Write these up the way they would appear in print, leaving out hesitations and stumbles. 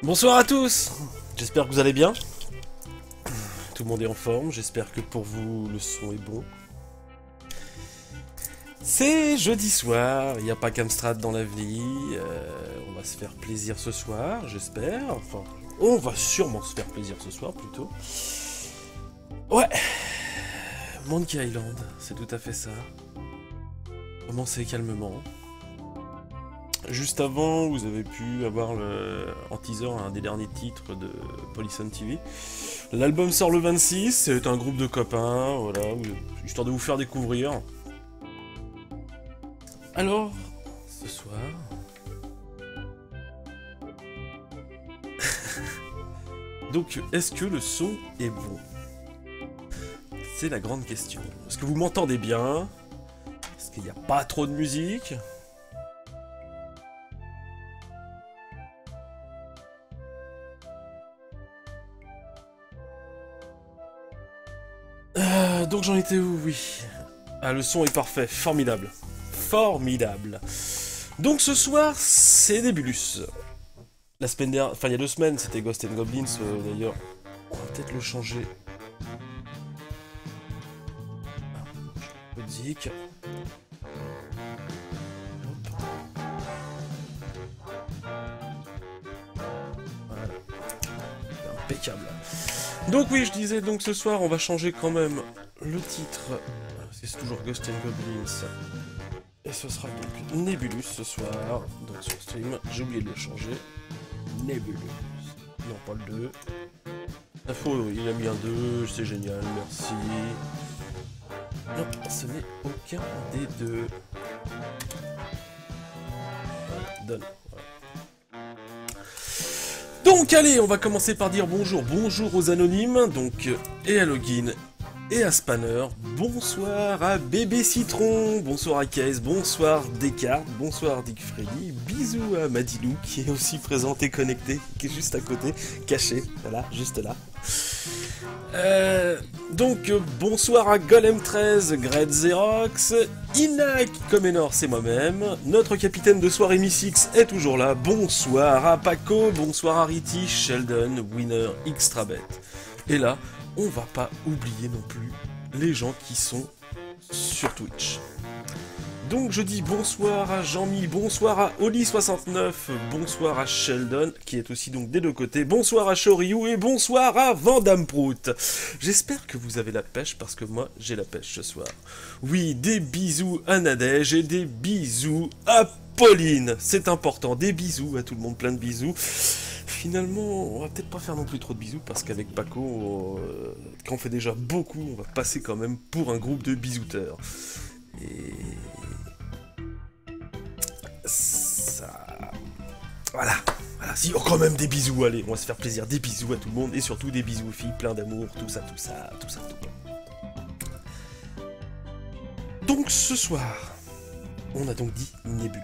Bonsoir à tous. J'espère que vous allez bien. Tout le monde est en forme, j'espère que pour vous le son est bon. C'est jeudi soir, il n'y a pas qu'Amstrad dans la vie, on va se faire plaisir ce soir, j'espère. Enfin, on va sûrement se faire plaisir ce soir plutôt. Ouais, Monkey Island, c'est tout à fait ça. Commencez calmement. Juste avant, vous avez pu avoir en teaser un des derniers titres de Polyson TV. L'album sort le 26, c'est un groupe de copains, voilà, histoire de vous faire découvrir. Alors, ce soir... Donc, est-ce que le son est bon? C'est la grande question. Est-ce que vous m'entendez bien? Est-ce qu'il n'y a pas trop de musique? Donc j'en étais où? Oui. Ah, le son est parfait, formidable. Formidable. Donc ce soir, c'est Nebulus. La semaine dernière, enfin il y a 2 semaines, c'était Ghost and Goblins, d'ailleurs. On va peut-être le changer. Musique. Voilà. Impeccable. Donc oui, je disais, donc ce soir, on va changer quand même le titre. C'est toujours Ghost and Goblins. Et ce sera donc Nebulus ce soir, donc sur stream. J'ai oublié de le changer. Nebulus. Non, pas le 2. Info, il a mis un 2, c'est génial, merci. Non, ce n'est aucun des deux. Donne. Voilà. Donc allez, on va commencer par dire bonjour. Bonjour aux anonymes, donc, et à Login, et à Spanner. Bonsoir à Bébé Citron, bonsoir à Case, bonsoir Descartes, bonsoir Dick Freddy, bisous à Madilou qui est aussi présente et connectée, qui est juste à côté, caché, voilà, juste là. Donc bonsoir à Golem13, Gred Xerox, Inak Comenor, c'est moi-même, notre capitaine de soirée Missix est toujours là, bonsoir à Paco, bonsoir à Riti, Sheldon, Winner, Xtrabet. Et là, on va pas oublier non plus les gens qui sont sur Twitch. Donc je dis bonsoir à Jean-Mi, bonsoir à Oli69, bonsoir à Sheldon, qui est aussi donc des deux côtés, bonsoir à Shoryu et bonsoir à Vandamprout. J'espère que vous avez la pêche, parce que moi j'ai la pêche ce soir. Oui, des bisous à Nadège et des bisous à Pauline, c'est important, des bisous à tout le monde, plein de bisous. Finalement, on va peut-être pas faire non plus trop de bisous, parce qu'avec Paco, quand on fait déjà beaucoup, on va passer quand même pour un groupe de bisouteurs. Et... ça... Voilà, si, oh, quand même des bisous, allez, on va se faire plaisir, des bisous à tout le monde, et surtout des bisous aux filles, plein d'amour, tout ça. Donc ce soir, on a donc dit Nebulus.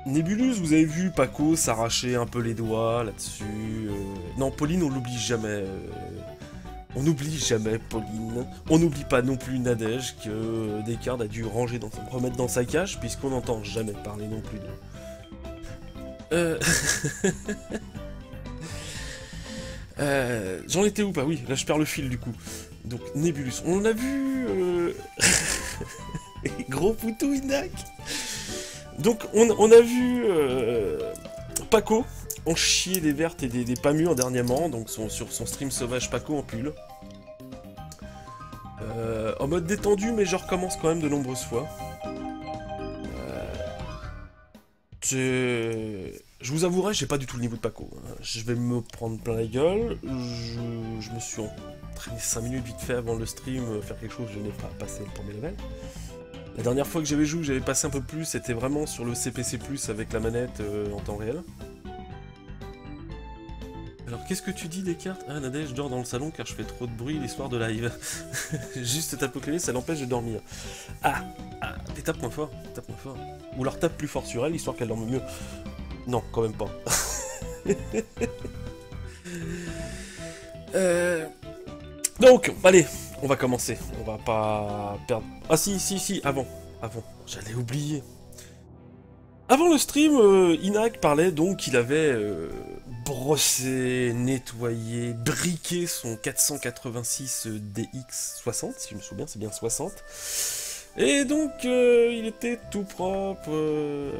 Nebulus, vous avez vu Paco s'arracher un peu les doigts là-dessus. Non, Pauline, on l'oublie jamais. On n'oublie jamais Pauline. On n'oublie pas non plus Nadège que Descartes a dû remettre dans sa cage, puisqu'on n'entend jamais parler non plus de... J'en étais où? Bah oui, là je perds le fil du coup. Donc Nebulus, on a vu... Gros poutou Inak. Donc on a vu Paco en chier des vertes et des pas mûres dernièrement, donc sur son stream sauvage Paco en pull. En mode détendu, mais je recommence quand même de nombreuses fois. Je vous avouerai, j'ai pas du tout le niveau de Paco. Je vais me prendre plein la gueule. Je me suis entraîné 5 minutes vite fait avant le stream, faire quelque chose, je n'ai pas passé le premier level. La dernière fois que j'avais joué, j'avais passé un peu plus, c'était vraiment sur le CPC+, avec la manette en temps réel. Alors qu'est-ce que tu dis Descartes? Ah Nadège, je dors dans le salon car je fais trop de bruit les soirs de live. Juste tape au clavier, ça l'empêche de dormir. Ah, mais tape moins fort, Ou alors tape plus fort sur elle, histoire qu'elle dorme mieux. Non, quand même pas. Donc, allez, on va commencer. On va pas perdre... Ah si, avant, j'allais oublier. Avant le stream, Inak parlait donc qu'il avait brossé, nettoyé, briqué son 486 DX60, si je me souviens, c'est bien 60. Et donc, il était tout propre.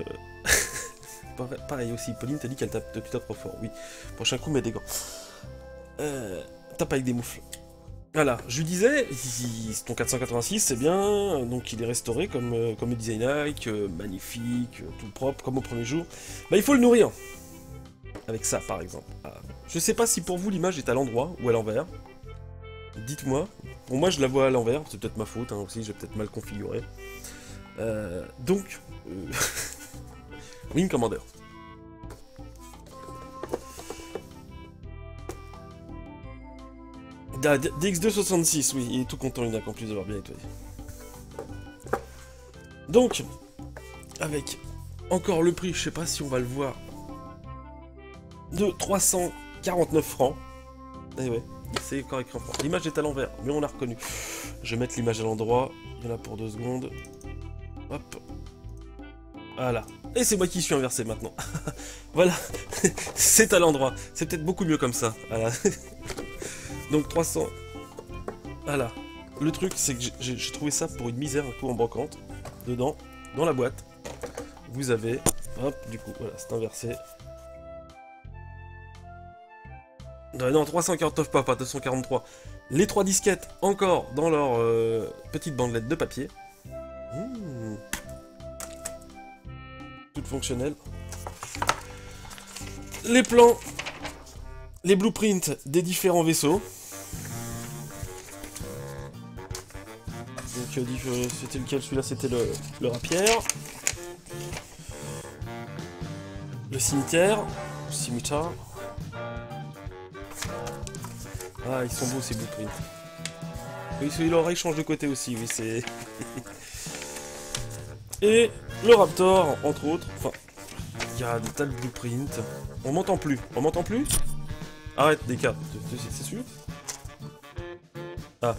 Pareil aussi, Pauline t'a dit qu'elle tape depuis trop fort. Oui, prochain coup, mets des gants. Tape avec des moufles. Voilà, je lui disais, ton 486 c'est bien, donc il est restauré comme le disait Inak, magnifique, tout propre, comme au premier jour. Bah il faut le nourrir. Avec ça par exemple. Ah. Je sais pas si pour vous l'image est à l'endroit ou à l'envers. Dites-moi. Pour moi je la vois à l'envers, c'est peut-être ma faute hein, aussi, j'ai peut-être mal configuré. Donc... Wing Commander. DX266, oui, il est tout content Inak en plus d'avoir bien nettoyé. Donc, avec encore le prix, je sais pas si on va le voir, de 349 francs. Eh ouais, c'est encore écrit en francs. L'image est à l'envers, mais on l'a reconnu. Je vais mettre l'image à l'endroit, il y en a pour 2 secondes. Hop. Voilà. Et c'est moi qui suis inversé maintenant. Voilà, c'est à l'endroit. C'est peut-être beaucoup mieux comme ça. Voilà. Donc 300... Voilà. Le truc, c'est que j'ai trouvé ça pour une misère un peu en brocante. Dedans, dans la boîte, vous avez... Hop, du coup, voilà, c'est inversé. Non, 349 pas 243. Les 3 disquettes, encore dans leur petite bandelette de papier. Toutes fonctionnelles. Les plans, les blueprints des différents vaisseaux. Donc c'était lequel? Celui-là c'était le rapière. Le cimetière. Scimitar. Ah, ils sont beaux ces blueprints. Oui, celui-là, il change de côté aussi, oui, c'est... Et le Raptor, entre autres. Enfin, il y a des tas de blueprints. On m'entend plus. On m'entend plus? Arrête, des cas. C'est sûr? Ah.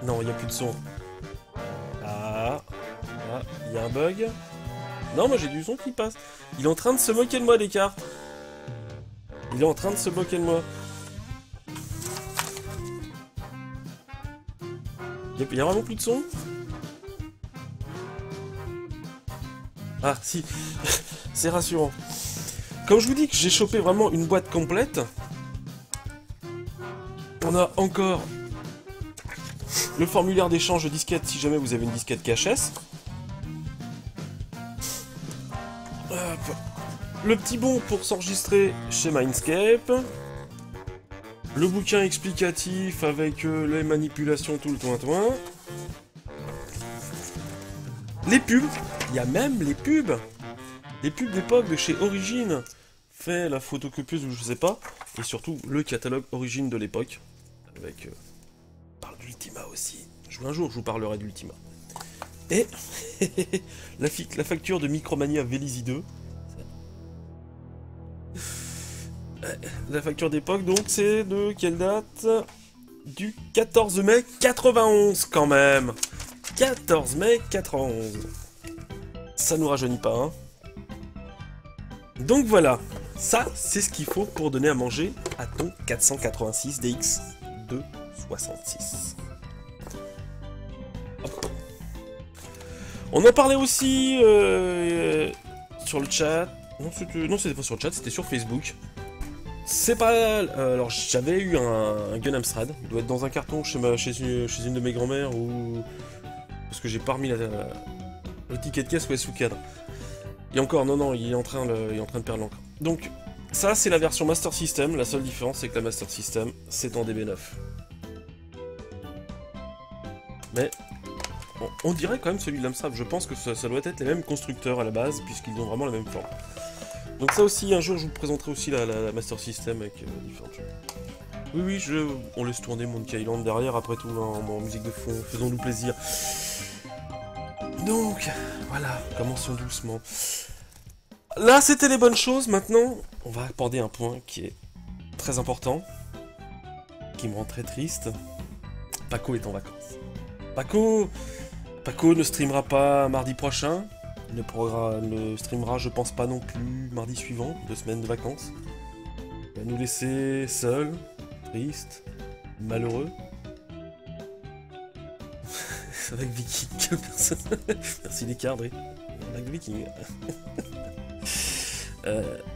Non, il n'y a plus de son. Ah. Ah, il y a un bug. Non, moi j'ai du son qui passe. Il est en train de se moquer de moi, des cartes. Il est en train de se moquer de moi. Il y a vraiment plus de son? Ah, si. C'est rassurant. Comme je vous dis que j'ai chopé vraiment une boîte complète, on a encore le formulaire d'échange de disquettes si jamais vous avez une disquette KHS. Hop. Le petit bon pour s'enregistrer chez Mindscape. Le bouquin explicatif avec les manipulations, tout le toin-toin. Les pubs. Il y a même les pubs. Les pubs d'époque de chez Origin. Fait la photocopieuse ou je sais pas. Et surtout le catalogue Origin de l'époque. Avec... on parle d'Ultima aussi. Un jour je vous parlerai d'Ultima. Et la facture de Micromania Vélizy 2. La facture d'époque, donc, c'est de quelle date? Du 14 mai 91, quand même. 14 mai 91. Ça nous rajeunit pas, hein. Donc voilà, ça, c'est ce qu'il faut pour donner à manger à ton 486 DX 266. Hop. On en parlait aussi sur le chat. Non, c'était pas sur le chat, c'était sur Facebook. C'est pas... alors, j'avais eu un Gun Amstrad. Il doit être dans un carton chez une de mes grand-mères ou... Parce que j'ai pas remis le ticket de caisse ou sous cadre. Et encore, non, il est en train de perdre l'encre. Donc, ça, c'est la version Master System. La seule différence, c'est que la Master System, c'est en DB9. Mais... on dirait quand même celui de l'Amstrad. Je pense que ça doit être les mêmes constructeurs à la base, puisqu'ils ont vraiment la même forme. Donc ça aussi, un jour, je vous présenterai aussi la Master System avec différentes choses. Oui, on laisse tourner Monkey Island derrière, après tout, hein, en musique de fond, faisons-nous plaisir. Donc, voilà, commençons doucement. Là, c'était les bonnes choses, maintenant, on va aborder un point qui est très important, qui me rend très triste. Paco est en vacances. Paco Paco ne streamera pas mardi prochain. Ne streamera, je pense pas non plus, mardi suivant, 2 semaines de vacances. Il va nous laisser seuls, tristes, malheureux. Avec Viking, personne. Merci les cadres. Avec Viking.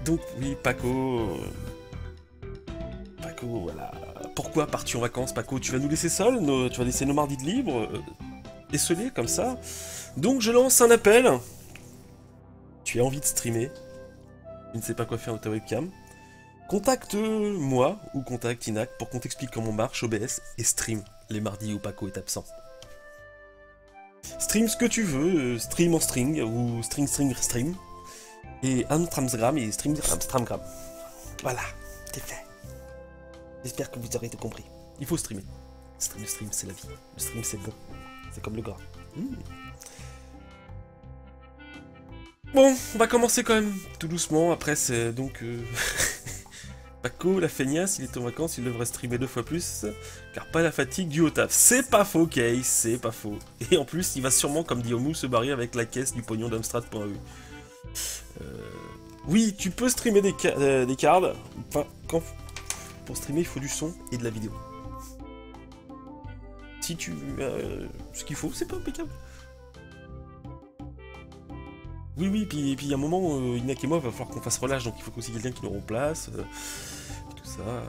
Donc oui, Paco, voilà. Pourquoi pars-tu en vacances, Paco? Tu vas nous laisser seuls, tu vas laisser nos mardis de libre, esselés comme ça. Donc je lance un appel. Tu as envie de streamer, tu ne sais pas quoi faire de ta webcam. Contacte-moi ou contacte Inac pour qu'on t'explique comment marche OBS et stream les mardis où Paco est absent. Stream ce que tu veux, stream en string ou stream. Et un autre Amstram et stream Amstramgram. Voilà, c'est fait. J'espère que vous aurez tout compris. Il faut streamer. Le stream, c'est la vie. Le stream, c'est bon. C'est comme le gras. Bon, on va commencer quand même tout doucement. Après, c'est donc... Paco, la feignasse, il est en vacances, il devrait streamer 2 fois plus, car pas la fatigue du haut taf. C'est pas faux, Case, c'est pas faux. Et en plus, il va sûrement, comme dit Omu, se barrer avec la caisse du pognon d'Amstrad.eu. Oui, tu peux streamer des cards. Enfin, pour streamer, il faut du son et de la vidéo. Si tu... ce qu'il faut, c'est pas impeccable. Oui, puis il y a un moment, Inak et moi, il va falloir qu'on fasse relâche, donc il faut aussi quelqu'un qui nous remplace, tout ça.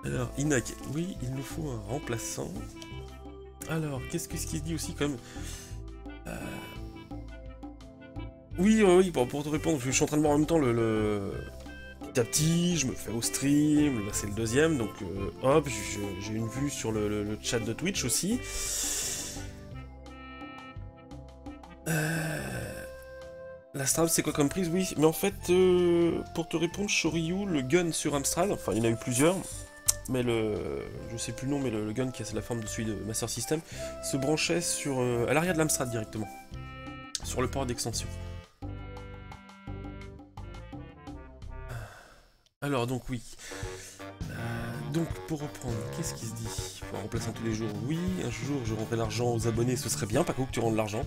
Alors, Inak, oui, il nous faut un remplaçant. Alors, qu'est-ce qu'il se dit aussi, quand même Oui, pour te répondre, je suis en train de voir en même temps petit à petit, je me fais au stream, là c'est le deuxième, donc hop, j'ai une vue sur le chat de Twitch aussi. La Strab, c'est quoi comme prise? Oui, mais en fait, pour te répondre, Shoryu, le gun sur Amstrad, enfin il y en a eu plusieurs, mais je sais plus le nom, mais le gun qui a la forme de celui de Master System, se branchait à l'arrière de l'Amstrad directement, sur le port d'extension. Alors donc oui, donc pour reprendre, qu'est-ce qui se dit? En remplaçant tous les jours, oui, un jour je rendrai l'argent aux abonnés, ce serait bien, Paco, que tu rendes l'argent.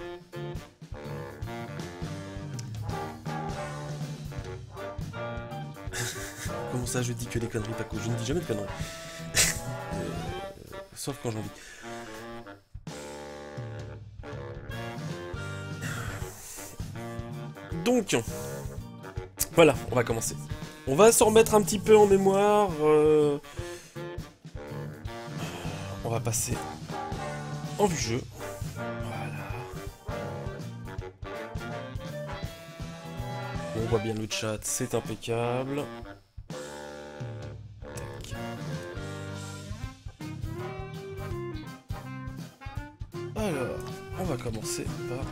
Comment ça, je dis que des conneries, Paco? Je ne dis jamais de conneries. Sauf quand j'en dis. Donc, voilà, on va commencer. On va se remettre un petit peu en mémoire. On va passer en vue-jeu. Voilà. On voit bien le chat, c'est impeccable. Alors, on va commencer par...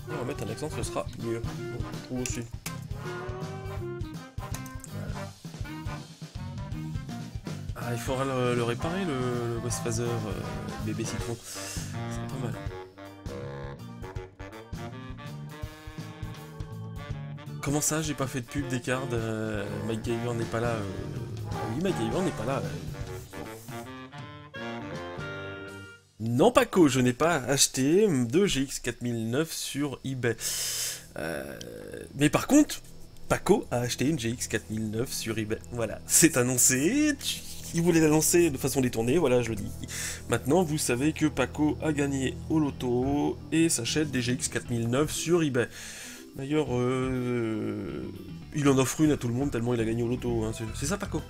On va mettre un accent, ce sera mieux. Je trouve aussi. Voilà. Ah, il faudra le réparer, le West Phaser bébé citron. C'est pas mal. Comment ça, j'ai pas fait de pub des cards? Mike Gaver n'est pas là. Oui, Mike Gaver n'est pas là. Non, Paco, je n'ai pas acheté de GX 4009 sur eBay. Mais par contre, Paco a acheté une GX 4009 sur eBay. Voilà, c'est annoncé. Il voulait la lancer de façon détournée, voilà, je le dis. Maintenant, vous savez que Paco a gagné au loto et s'achète des GX 4009 sur eBay. D'ailleurs, il en offre une à tout le monde tellement il a gagné au loto. Hein. C'est ça, Paco?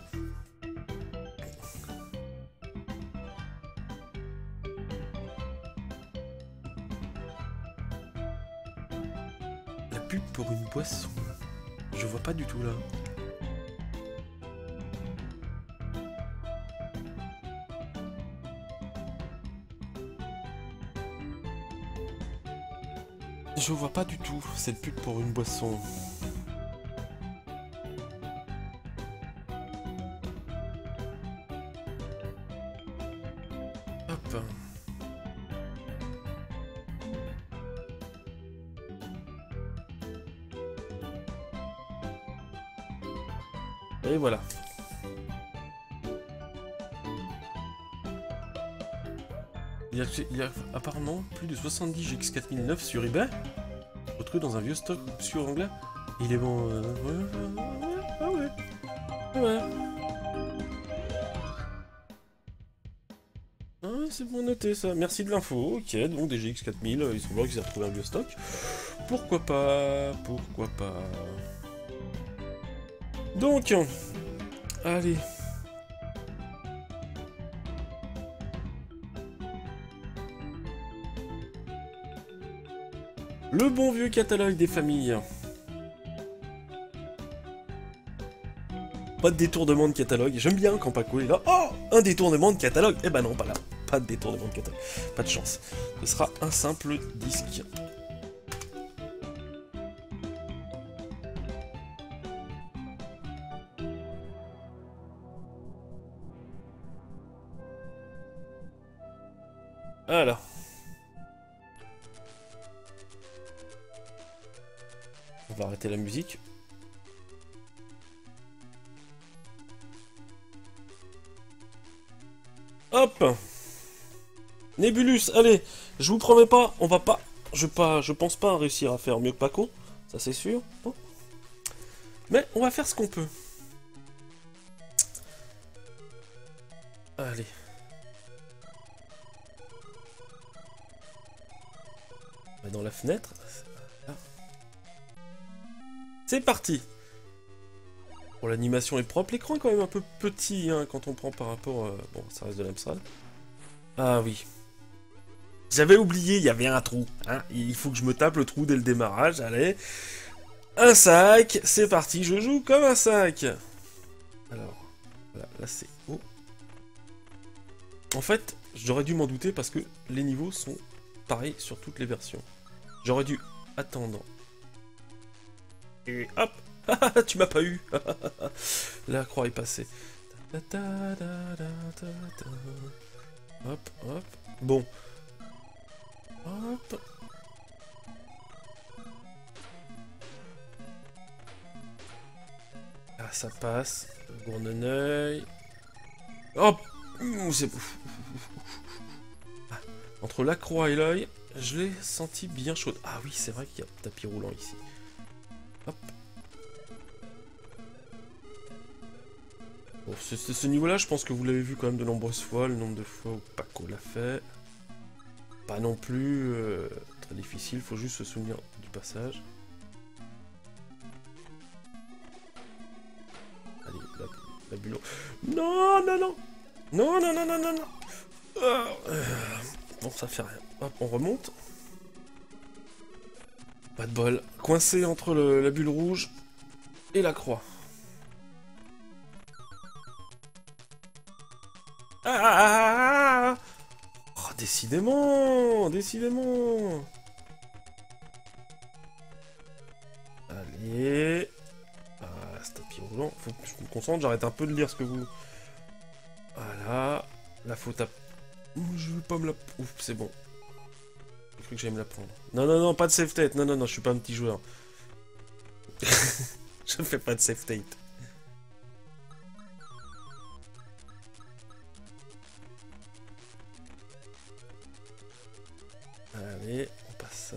La pub pour une boisson. Je vois pas du tout là. Je vois pas du tout cette pub pour une boisson. Hop. Et voilà. Il y a apparemment plus de 70 GX4009 sur eBay. Retrouvé dans un vieux stock obscur anglais. Il est bon. Ah ouais. Ouais. Ah ouais, c'est bon noté ça. Merci de l'info. Ok, donc des GX4000, il semblerait qu'ils aient retrouvé un vieux stock. Pourquoi pas? Pourquoi pas? Donc, allez. Le bon vieux catalogue des familles. Pas de détournement de catalogue. J'aime bien quand Paco est là. Oh, un détournement de catalogue. Eh ben non, pas là. Pas de détournement de catalogue. Pas de chance. Ce sera un simple disque. Voilà. On va arrêter la musique. Hop. Nebulus, allez. Je vous promets pas, on va pas... Je pense pas réussir à faire mieux que Paco. Ça c'est sûr. Bon. Mais on va faire ce qu'on peut. Allez. On va dans la fenêtre. C'est parti. Bon, l'animation est propre. L'écran est quand même un peu petit hein, quand on prend par rapport... Bon, ça reste de l'Amstrad. Ah oui. J'avais oublié, il y avait un trou. Hein. Il faut que je me tape le trou dès le démarrage. Allez. Un sac. C'est parti. Je joue comme un sac. Alors, voilà, là c'est haut. En fait, j'aurais dû m'en douter parce que les niveaux sont pareils sur toutes les versions. J'aurais dû attendre. Et hop. Tu m'as pas eu. La croix est passée. Hop, hop. Bon. Hop. Ah, ça passe. Le gourneneuil. Hop. C'est... Ah, entre la croix et l'œil, je l'ai senti bien chaude. Ah oui, c'est vrai qu'il y a un tapis roulant ici. Hop. Bon, ce niveau-là, je pense que vous l'avez vu quand même de nombreuses fois, le nombre de fois où Paco l'a fait. Pas non plus très difficile, faut juste se souvenir du passage. Allez, la bulle. Non, non, non. Non, non, non, non, non, non. Bon, ça fait rien. Hop, on remonte. Pas de bol. Coincé entre la bulle rouge et la croix. Ah, oh, décidément, décidément. Allez. Ah, ce tapis roulant. Faut que je me concentre, j'arrête un peu de lire ce que vous... Voilà. La faute à... Je veux pas me la... Ouf, c'est bon. J'ai cru que j'allais me la prendre. Non, non, non, pas de save state. Non, non, non, je suis pas un petit joueur. Je fais pas de save state. Allez, on passe ça.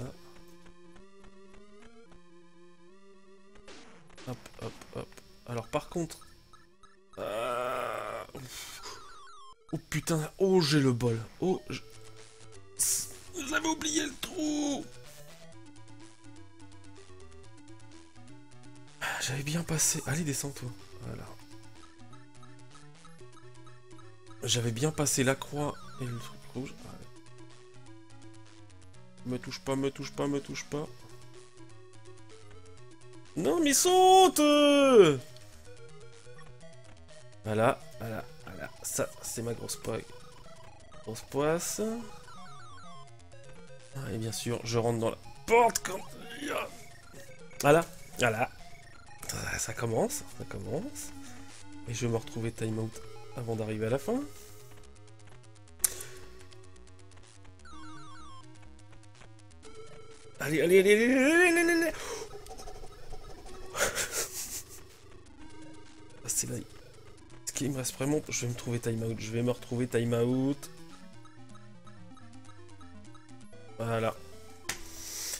Hop, hop, hop. Alors par contre... Oh putain, oh j'ai le bol. Oh, j'avais oublié le trou. J'avais bien passé... Allez, descends toi. Voilà. J'avais bien passé la croix et le truc rouge. Allez. Me touche pas, me touche pas, me touche pas. Non, mais saute! Voilà, voilà, voilà. Ça, c'est ma grosse poisse. Grosse poisse. Ah, et bien sûr, je rentre dans la porte comme... Voilà, voilà. Ça commence, ça commence. Et je vais me retrouver time out avant d'arriver à la fin. Allez, allez, allez, allez, allez, allez, allez. Ok, il me reste vraiment... Je vais me trouver timeout. Je vais me retrouver timeout. Voilà.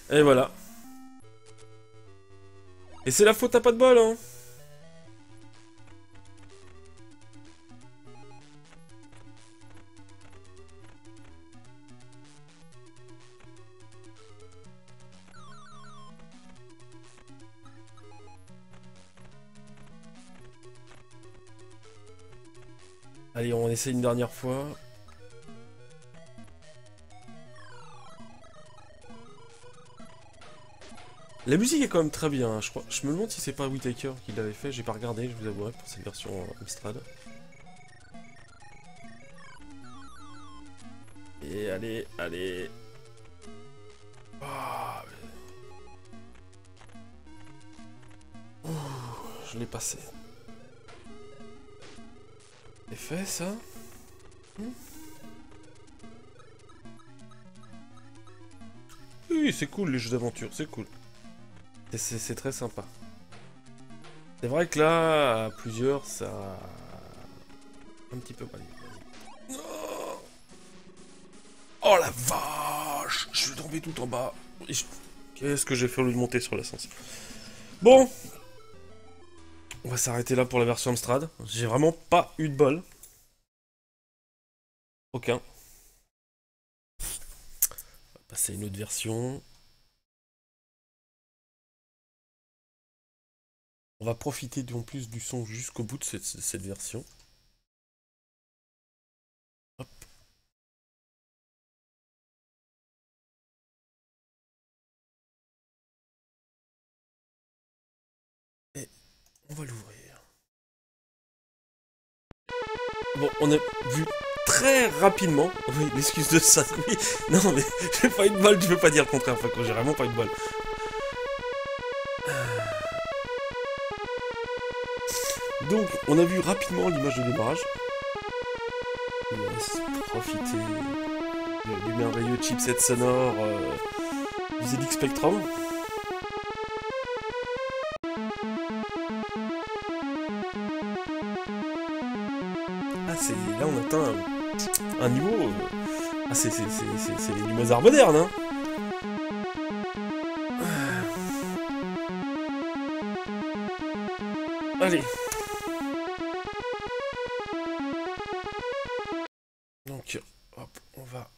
Et voilà. Et c'est la faute à pas de bol, hein. Allez, on essaie une dernière fois. La musique est quand même très bien, hein, je crois. Je me demande si c'est pas Whittaker qui l'avait fait, j'ai pas regardé, je vous avouerai, pour cette version Amstrad. Et allez, allez. Ah, ouh, je l'ai passé. C'est fait ça? Oui, c'est cool les jeux d'aventure, c'est cool. C'est très sympa. C'est vrai que là, à plusieurs, ça... Un petit peu... Allez, vas-y. Non. Oh la vache! Je suis tombé tout en bas. Qu'est-ce que j'ai fait au lieu de monter sur l'ascenseur? Bon! On va s'arrêter là pour la version Amstrad. J'ai vraiment pas eu de bol. Aucun. On va passer à une autre version. On va profiter en plus du son jusqu'au bout de cette version. Hop. Et on va l'ouvrir. Bon, on a vu très rapidement... Oui, l'excuse de ça, oui. Non, mais j'ai pas eu de bol, tu peux pas dire le contraire, enfin, j'ai vraiment pas eu de bol. Donc, on a vu rapidement l'image de démarrage. On va profiter du merveilleux chipset sonore du ZX Spectrum. Ah, c'est là on atteint un niveau... Ah, c'est du Mozart moderne, hein. Allez. Donc, hop, on va...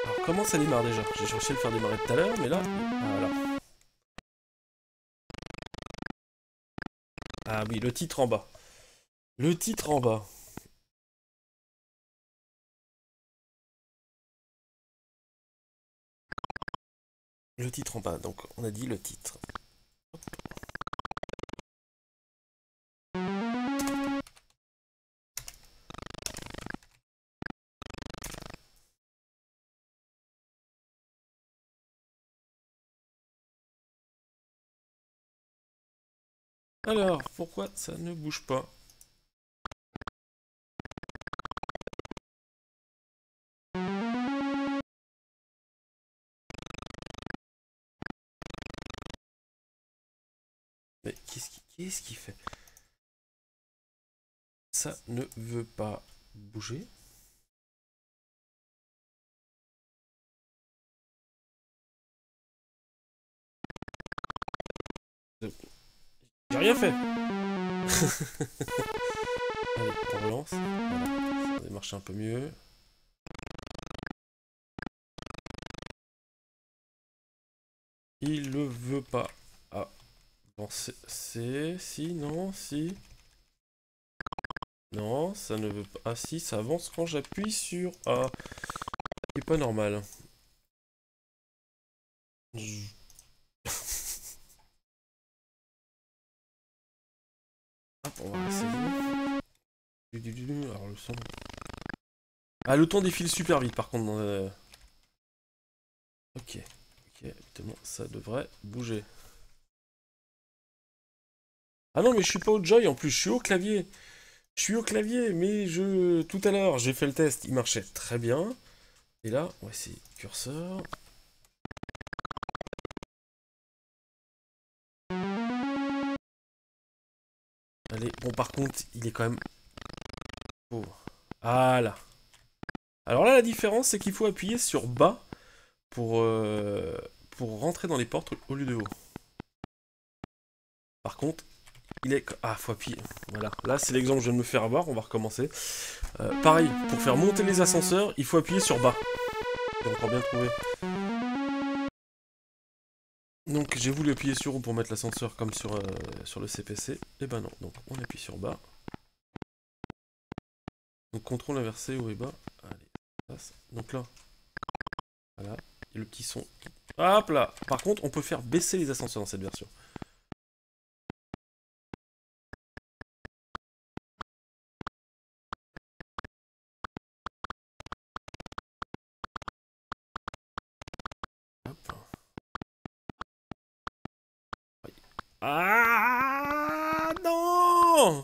Alors, comment ça démarre déjà? J'ai cherché à le faire démarrer tout à l'heure, mais là... Voilà. Ah oui, le titre en bas. Le titre en bas. Le titre en bas, donc on a dit le titre. Hop. Alors, pourquoi ça ne bouge pas? Mais qu'est-ce qu'il fait? Ça ne veut pas bouger. J'ai rien fait. Allez, on relance. Voilà, ça va marcher un peu mieux. Il ne veut pas avancer. Si, non, si. Non, ça ne veut pas. Ah si, ça avance quand j'appuie sur A. C'est pas normal. Hop, on va essayer. Alors le son... Ah, le temps défile super vite par contre. Ok, évidemment, ça devrait bouger. Ah non, mais je suis pas au Joy en plus, je suis au clavier. Je suis au clavier, mais tout à l'heure, j'ai fait le test, il marchait très bien. Et là, on va essayer curseur. Allez, bon par contre, il est quand même... Oh. Voilà. Alors là, la différence, c'est qu'il faut appuyer sur bas pour rentrer dans les portes au lieu de haut. Par contre, il est... Ah, faut appuyer. Voilà. Là, c'est l'exemple que je viens de me faire avoir. On va recommencer. Pareil, pour faire monter les ascenseurs, il faut appuyer sur bas. J'ai encore bien trouvé. Donc, j'ai voulu appuyer sur haut pour mettre l'ascenseur comme sur le CPC. Et ben non. Donc, on appuie sur bas. Donc, contrôle inversé, haut et bas. Allez, passe. Donc là, voilà. Et le petit son. Hop là. Par contre, on peut faire baisser les ascenseurs dans cette version. Hop. Ah non!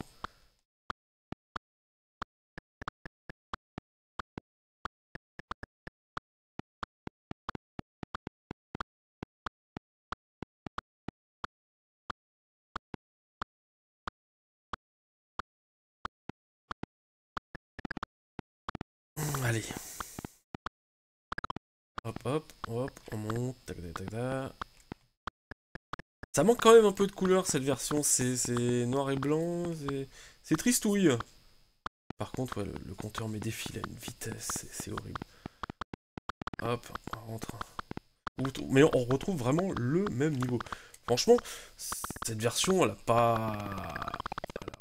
Allez. Hop, hop, hop, on monte. Tac, tac, tac, tac. Ça manque quand même un peu de couleur cette version. C'est noir et blanc. C'est tristouille. Par contre, ouais, le compteur me défile à une vitesse. C'est horrible. Hop, on rentre. Mais on retrouve vraiment le même niveau. Franchement, cette version, elle a pas...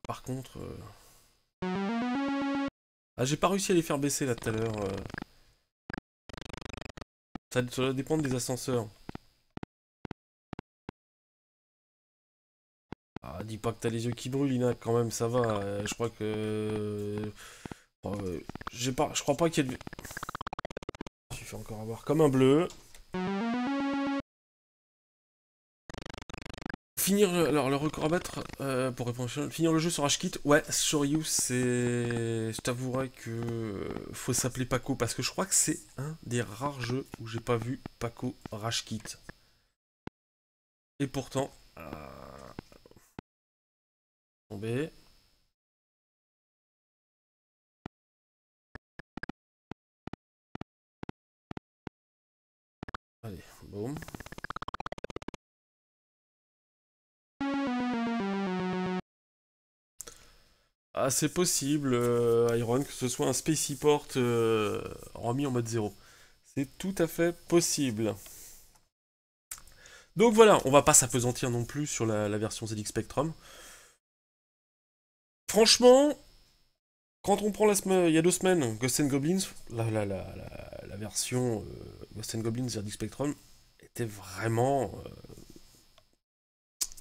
Par contre... Ah, j'ai pas réussi à les faire baisser là tout à l'heure. Ça doit dépendre des ascenseurs. Ah, dis pas que t'as les yeux qui brûlent, Ina, quand même, ça va. Je crois que... je crois pas qu'il y ait de... Je suis fait encore avoir comme un bleu. Finir alors, le record à battre, pour répondre, finir le jeu sur H-Kit, ouais, sur You, c'est... Je t'avouerai que faut s'appeler Paco, parce que je crois que c'est un des rares jeux où j'ai pas vu Paco Rage-Kit. Et pourtant... Tombé. Allez, boum. Ah, c'est possible, Iron, que ce soit un Spaceport remis en mode 0. C'est tout à fait possible. Donc voilà, on va pas s'apesantir non plus sur la version ZX Spectrum. Franchement, quand on prend il y a 2 semaines, Ghosts and Goblins, la version Ghosts and Goblins ZX Spectrum était vraiment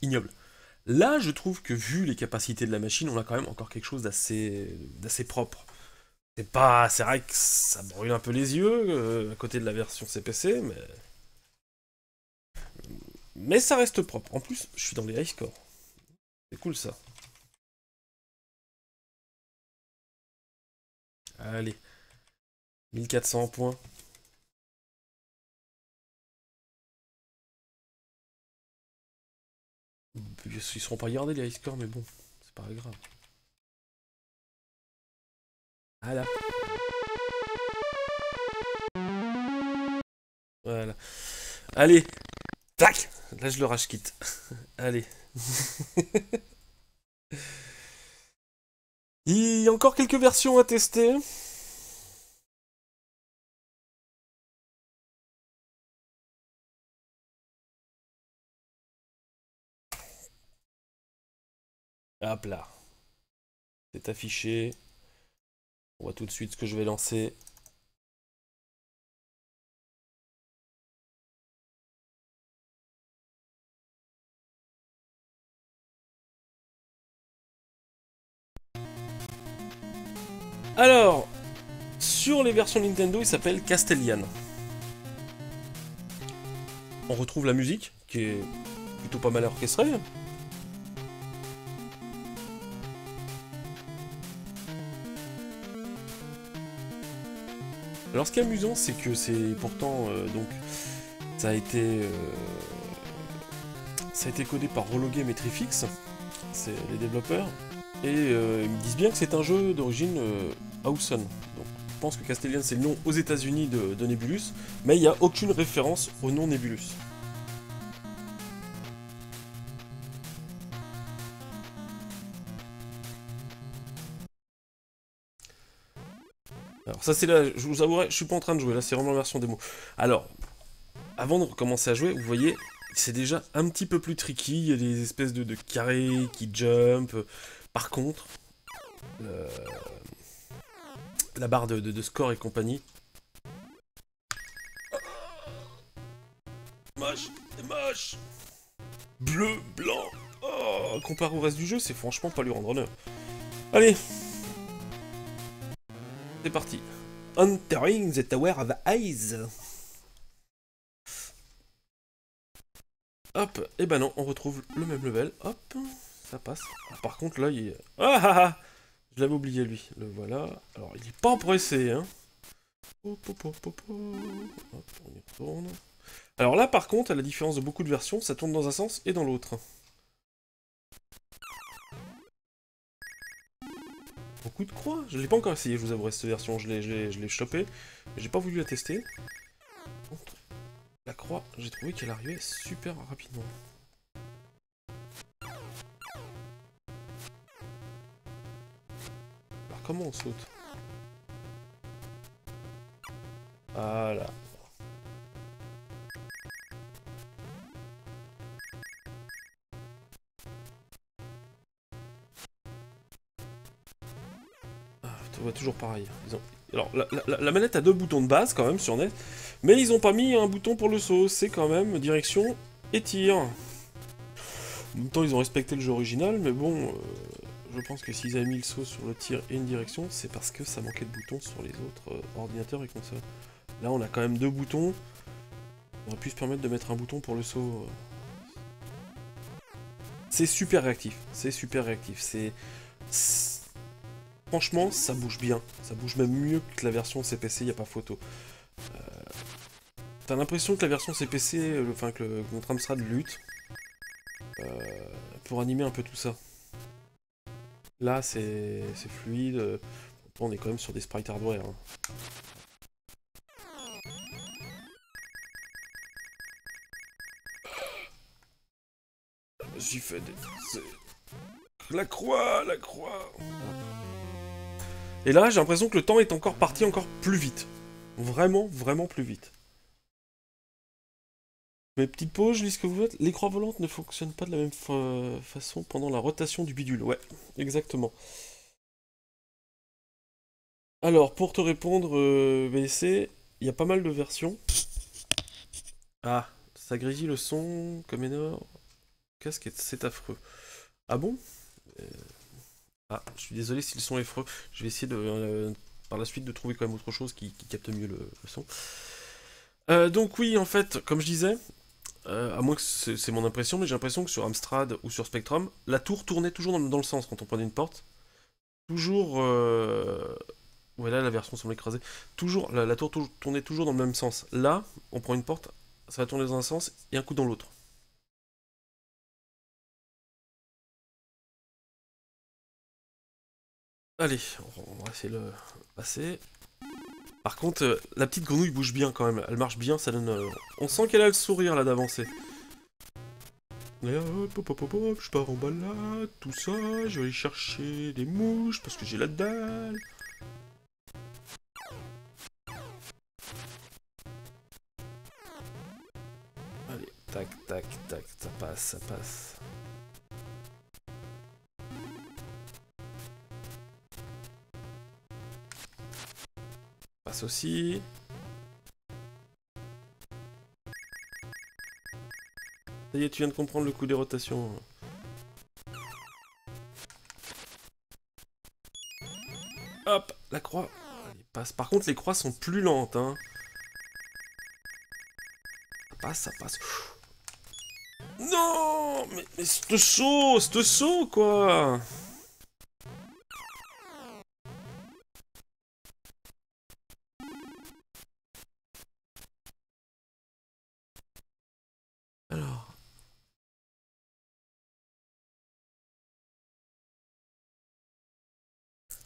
ignoble. Là, je trouve que vu les capacités de la machine, on a quand même encore quelque chose d'assez propre. C'est vrai que ça brûle un peu les yeux à côté de la version CPC, mais ça reste propre. En plus, je suis dans les high scores. C'est cool ça. Allez, 1400 points. Ils seront pas gardés les high scores, mais bon, c'est pas grave. Voilà. Voilà. Allez, tac. Là, je le rage quitte. Allez. Il y a encore quelques versions à tester. Hop là. C'est affiché. On voit tout de suite ce que je vais lancer. Alors, sur les versions Nintendo, il s'appelle Castellian. On retrouve la musique, qui est plutôt pas mal orchestrée. Alors ce qui est amusant, c'est que c'est pourtant, donc, ça a été codé par Hologame et Trifix, c'est les développeurs. Et ils me disent bien que c'est un jeu d'origine Hausen. Donc je pense que Castellian c'est le nom aux États-Unis de Nebulus, mais il n'y a aucune référence au nom Nebulus. Alors ça c'est là, je vous avouerai, je suis pas en train de jouer, là c'est vraiment la version démo. Alors, avant de recommencer à jouer, vous voyez, c'est déjà un petit peu plus tricky, il y a des espèces de carrés qui jump. Par contre, la barre de score et compagnie... Moche, c'est moche. Bleu, blanc. Oh, comparé au reste du jeu, c'est franchement pas lui rendre honneur. Allez, c'est parti. Entering the Tower of Eyes. Hop, et ben non, on retrouve le même level. Hop, ça passe. Ah, par contre, là, il est... Ah ah ah. Je l'avais oublié, lui. Le voilà. Alors, il est pas pressé, hein. Hop, hop, hop, hop, hop. Hop, on y retourne. Alors là, par contre, à la différence de beaucoup de versions, ça tourne dans un sens et dans l'autre. Beaucoup de croix. Je l'ai pas encore essayé, je vous avouerai, cette version. Je l'ai chopé, mais j'ai pas voulu la tester. Contre la croix, j'ai trouvé qu'elle arrivait super rapidement. Alors comment on saute? Voilà. Ah, tu vois, toujours pareil. Alors, la manette a deux boutons de base quand même sur NES, mais ils ont pas mis un bouton pour le saut. C'est quand même direction et tir. En même temps, ils ont respecté le jeu original, mais bon, je pense que s'ils avaient mis le saut sur le tir et une direction, c'est parce que ça manquait de boutons sur les autres ordinateurs et consoles. Là, on a quand même deux boutons. On aurait pu se permettre de mettre un bouton pour le saut. C'est super réactif. C'est super réactif. Franchement, ça bouge bien. Ça bouge même mieux que la version CPC, y a pas photo. T'as l'impression que la version CPC, enfin que notre Amstrad lutte pour animer un peu tout ça. Là, c'est fluide. On est quand même sur des sprites hardware. Hein. J'y fais des... La croix, la croix. Et là, j'ai l'impression que le temps est encore parti encore plus vite. Vraiment, vraiment plus vite. Mes petites pauses, je lis ce que vous faites. Les croix volantes ne fonctionnent pas de la même façon pendant la rotation du bidule. Ouais, exactement. Alors, pour te répondre, BC, il y a pas mal de versions. Ah, ça grésille le son, comme énorme. Qu'est-ce que c'est affreux. Ah bon? Euh, Ah, je suis désolé si le son est affreux. Je vais essayer de, par la suite de trouver quand même autre chose qui capte mieux le son. Donc oui, en fait, comme je disais, à moins que c'est mon impression, mais j'ai l'impression que sur Amstrad ou sur Spectrum, la tour tournait toujours dans le sens quand on prenait une porte. Toujours... Ouais, là, la version semble écrasée. Toujours, la tour tournait toujours dans le même sens. Là, on prend une porte, ça va tourner dans un sens et un coup dans l'autre. Allez, on va essayer de le passer. Par contre, la petite grenouille bouge bien quand même. Elle marche bien, ça donne... On sent qu'elle a le sourire là d'avancer. Et hop, hop, hop, hop, hop, je pars en balade, tout ça. Je vais aller chercher des mouches parce que j'ai la dalle. Allez, tac, tac, tac, ça passe, ça passe. Passe aussi. Ça y est, tu viens de comprendre le coup des rotations. Hop, la croix. Allez, passe. Par contre, les croix sont plus lentes, hein. Ça passe, ça passe. Non, mais ce saut, quoi. Alors,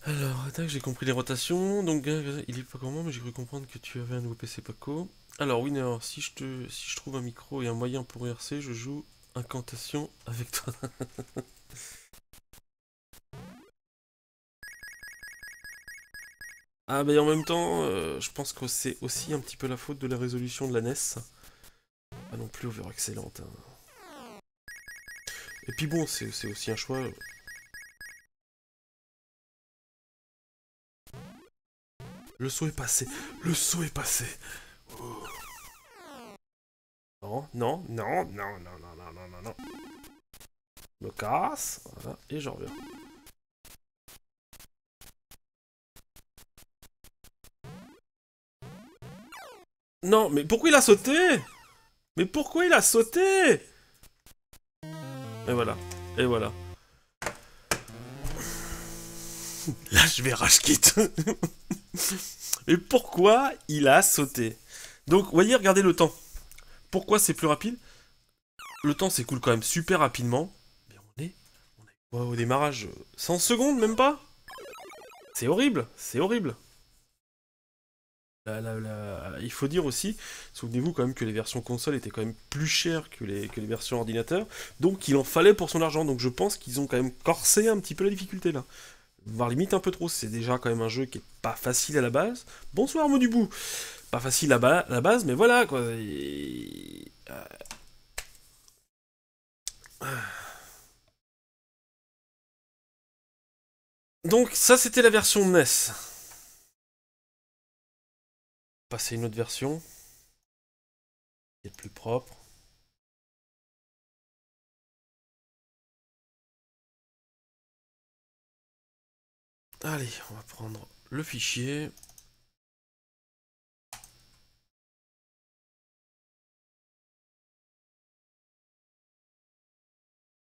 Alors, attaque, j'ai compris les rotations. Donc, il est pas comment, mais j'ai cru comprendre que tu avais un nouveau PC Paco. Alors, Winner, si je trouve un micro et un moyen pour RC, je joue incantation avec toi. Ah, mais en même temps, je pense que c'est aussi un petit peu la faute de la résolution de la NES. Pas non plus over excellente, hein. Et puis bon, c'est aussi un choix. Le saut est passé. Le saut est passé. Oh. Non, non, non, non, non, non, non, non, non, non. Je me casse. Voilà, et je reviens. Non, mais pourquoi il a sauté? Mais pourquoi il a sauté? Et voilà. Et voilà. Là, je vais rage quit. Et pourquoi il a sauté? Donc, vous voyez, regardez le temps. Pourquoi c'est plus rapide? Le temps s'écoule quand même super rapidement. Mais on est au démarrage 100 secondes, même pas? C'est horrible, c'est horrible. Il faut dire aussi, souvenez-vous quand même que les versions console étaient quand même plus chères que les versions ordinateur, donc il en fallait pour son argent, donc je pense qu'ils ont quand même corsé un petit peu la difficulté là. Voire limite un peu trop, c'est déjà quand même un jeu qui est pas facile à la base. Bonsoir Modubou. Pas facile à la base, mais voilà quoi. Donc ça c'était la version NES. Passer une autre version, qui est plus propre. Allez, on va prendre le fichier.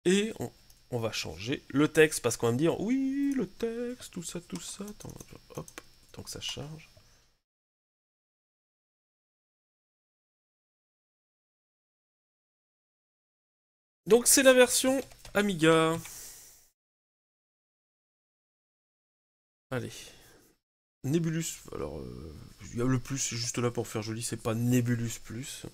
Et on va changer le texte, parce qu'on va me dire, oui, le texte, tout ça, tout ça. Attends, hop, tant que ça charge. Donc c'est la version Amiga. Allez. Nebulus, alors, il y a le plus, c'est juste là pour faire joli, c'est pas Nebulus plus.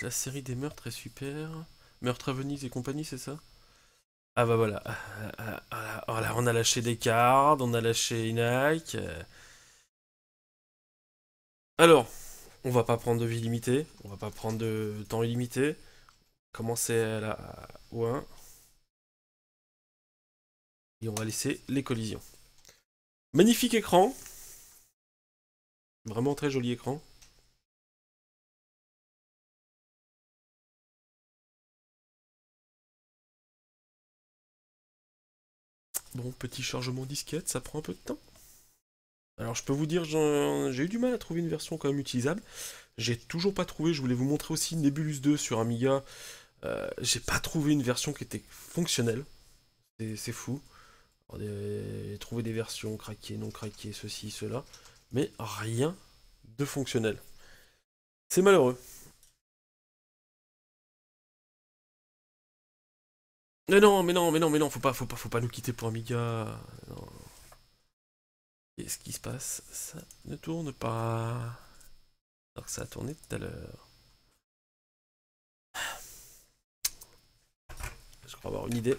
La série des meurtres est super. Meurtre à Venise et compagnie, c'est ça? Ah bah voilà. Voilà, on a lâché des cartes, on a lâché Nike. Alors, on va pas prendre de vie limitée, on va pas prendre de temps illimité. Commencer au 1. Et on va laisser les collisions. Magnifique écran. Vraiment très joli écran. Bon, petit chargement disquette, ça prend un peu de temps. Alors je peux vous dire, j'ai eu du mal à trouver une version quand même utilisable. J'ai toujours pas trouvé, je voulais vous montrer aussi Nebulus 2 sur Amiga. J'ai pas trouvé une version qui était fonctionnelle. C'est fou. J'ai trouvé des versions craquées, non craquées, ceci, cela. Mais rien de fonctionnel. C'est malheureux. Mais non, mais non, mais non, mais non, faut pas nous quitter pour Amiga. Non. Qu'est-ce qui se passe? Ça ne tourne pas. Alors que ça a tourné tout à l'heure. Je crois avoir une idée.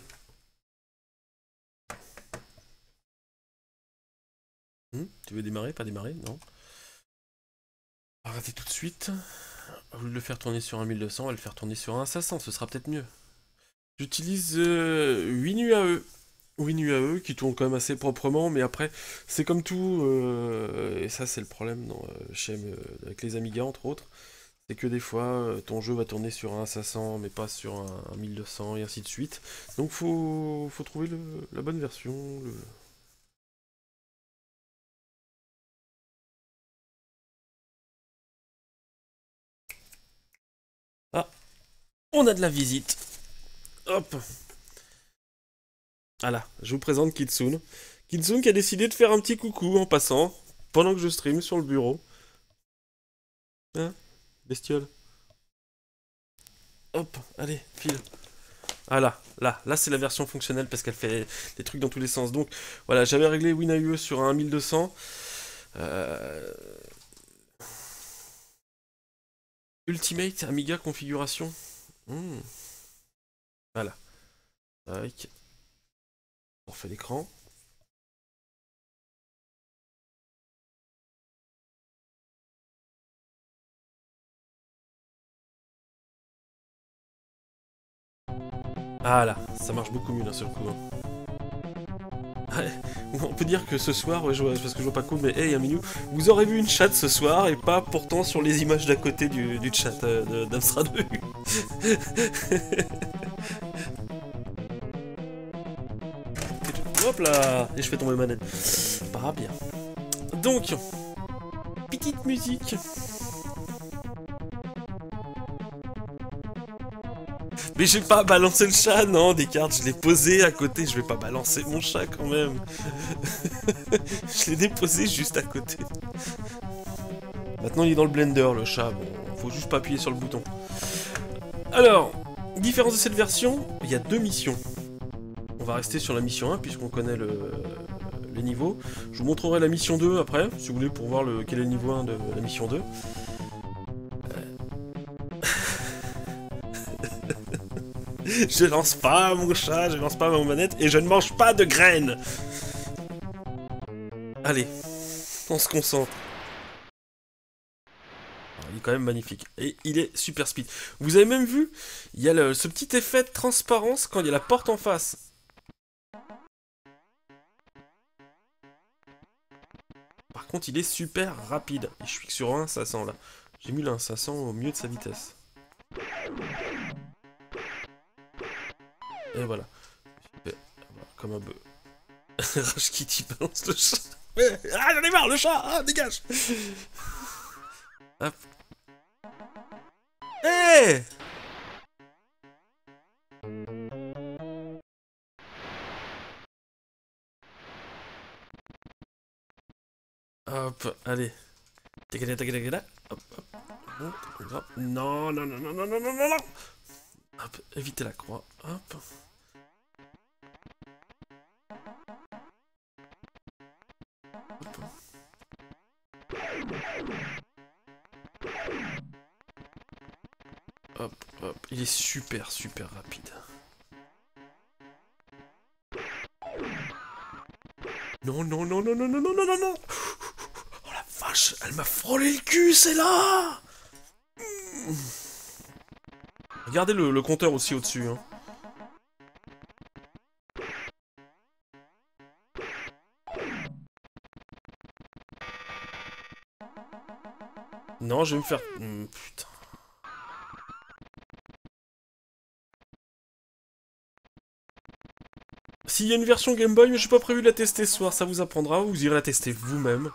Tu veux démarrer? Pas démarrer? Non. Arrêtez tout de suite. Au lieu de le faire tourner sur un 1200, on va le faire tourner sur un 500, ce sera peut-être mieux. J'utilise WinUAE. WinUAE qui tourne quand même assez proprement, mais après, c'est comme tout, et ça c'est le problème avec les Amiga entre autres, c'est que des fois, ton jeu va tourner sur un 500, mais pas sur un 1200, et ainsi de suite. Donc faut trouver la bonne version. Ah, on a de la visite. Hop. Voilà, je vous présente Kitsune. Kitsune qui a décidé de faire un petit coucou en passant, pendant que je stream sur le bureau. Hein? Bestiole. Hop, allez, file. Ah là c'est la version fonctionnelle parce qu'elle fait des trucs dans tous les sens. Donc voilà, j'avais réglé WinAUE sur un 1200. Euh... Ultimate Amiga configuration. Voilà. Tac. On refait l'écran. Ah là, ça marche beaucoup mieux d'un seul coup. Ouais, on peut dire que ce soir, ouais, parce que je vois pas cool, mais hey Yaminou, vous aurez vu une chatte ce soir et pas pourtant sur les images d'à côté du chat d'Amstrad. Hop là, et je fais tomber ma manette. Pas bien. Donc, petite musique. Mais j'ai pas balancé le chat, non, Descartes, je l'ai posé à côté, je vais pas balancer mon chat quand même. Je l'ai déposé juste à côté. Maintenant il est dans le blender le chat, bon, faut juste pas appuyer sur le bouton. Alors, différence de cette version, il y a 2 missions. On va rester sur la mission 1 puisqu'on connaît les niveaux. Je vous montrerai la mission 2 après, si vous voulez, pour voir quel est le niveau 1 de la mission 2. Je lance pas mon chat, je lance pas ma manette et je ne mange pas de graines. Allez, on se concentre. Alors, il est quand même magnifique. Et il est super speed. Vous avez même vu, il y a ce petit effet de transparence quand il y a la porte en face. Par contre, il est super rapide. Et je suis que sur un 500 là. J'ai mis le 500 au mieux de sa vitesse. Et voilà. Comme un bœuf. Rage Kitty balance le chat. Ah, j'en ai marre, le chat. Ah, dégage. Hop. Hey. Hop, allez. Hop, hop. Non, non, non, non, non, non, non, non, non. Hop, évitez la croix. Hop. Hop, hop. Il est super, super rapide. Non, non, non, non, non, non, non, non, non, non. Oh la vache, elle m'a frôlé le cul, c'est là. Regardez le compteur aussi au-dessus. Hein. Non, je vais me faire... putain. S'il y a une version Game Boy, mais j'ai pas prévu de la tester ce soir, ça vous apprendra, vous irez la tester vous-même.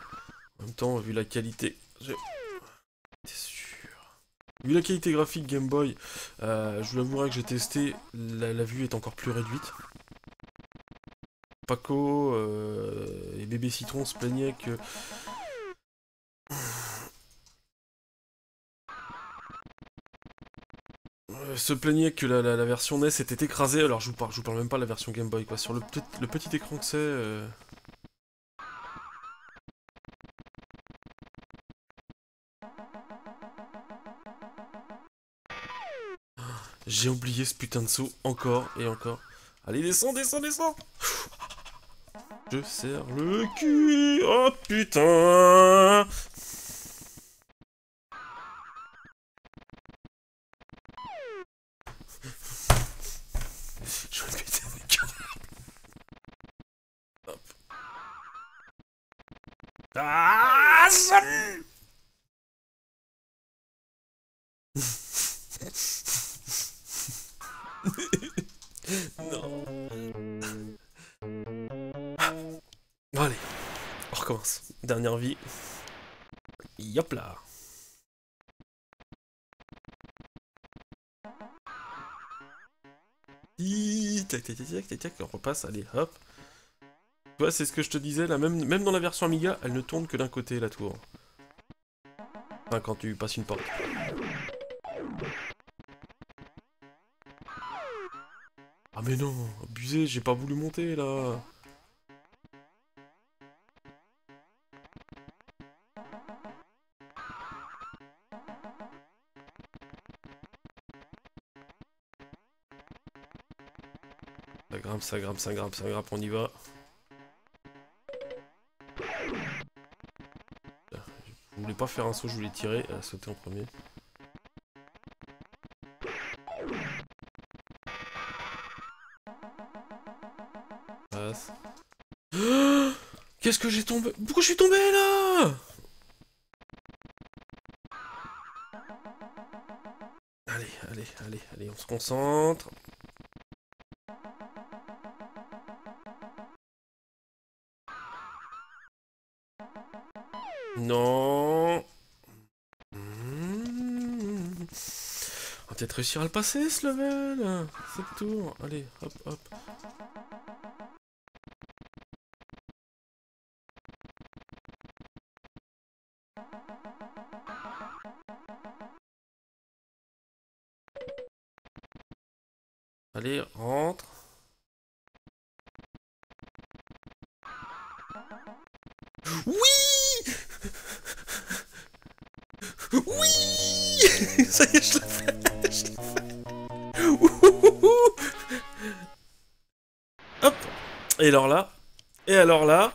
En même temps, vu la qualité... T'es sûr. Vu la qualité graphique Game Boy, je vous l'avouerai que j'ai testé, la vue est encore plus réduite. Paco et Bébé Citron se plaignaient que... se plaignait que la version NES était écrasée, alors je vous parle même pas de la version Game Boy, quoi. Sur le petit écran que c'est... J'ai oublié ce putain de saut, encore et encore. Allez, descends, descends, descends. Je serre le cul. Oh putain. Je vais le péter avec. Hop. Ah, salut. Non. Bon, allez, on recommence. Dernière vie. Yop là. Tac, tac, tac, tac, tac, on repasse, allez, hop. Tu vois, c'est ce que je te disais, là, même dans la version Amiga, elle ne tourne que d'un côté, la tour. Enfin, quand tu passes une porte. Ah mais non, abusé, j'ai pas voulu monter là. Ça grimpe, ça grimpe, ça grimpe, ça grimpe, on y va. Je voulais pas faire un saut, je voulais tirer, sauter en premier. Passe. Qu'est-ce que j'ai tombé? Pourquoi je suis tombé là? Allez, allez, allez, allez, on se concentre. Non. On va peut-être réussir à le passer ce level. C'est tout. Allez, hop, hop. Allez, rentre. Oui. Oui. Ça y est, je l'ai fait. Hop. Et alors là,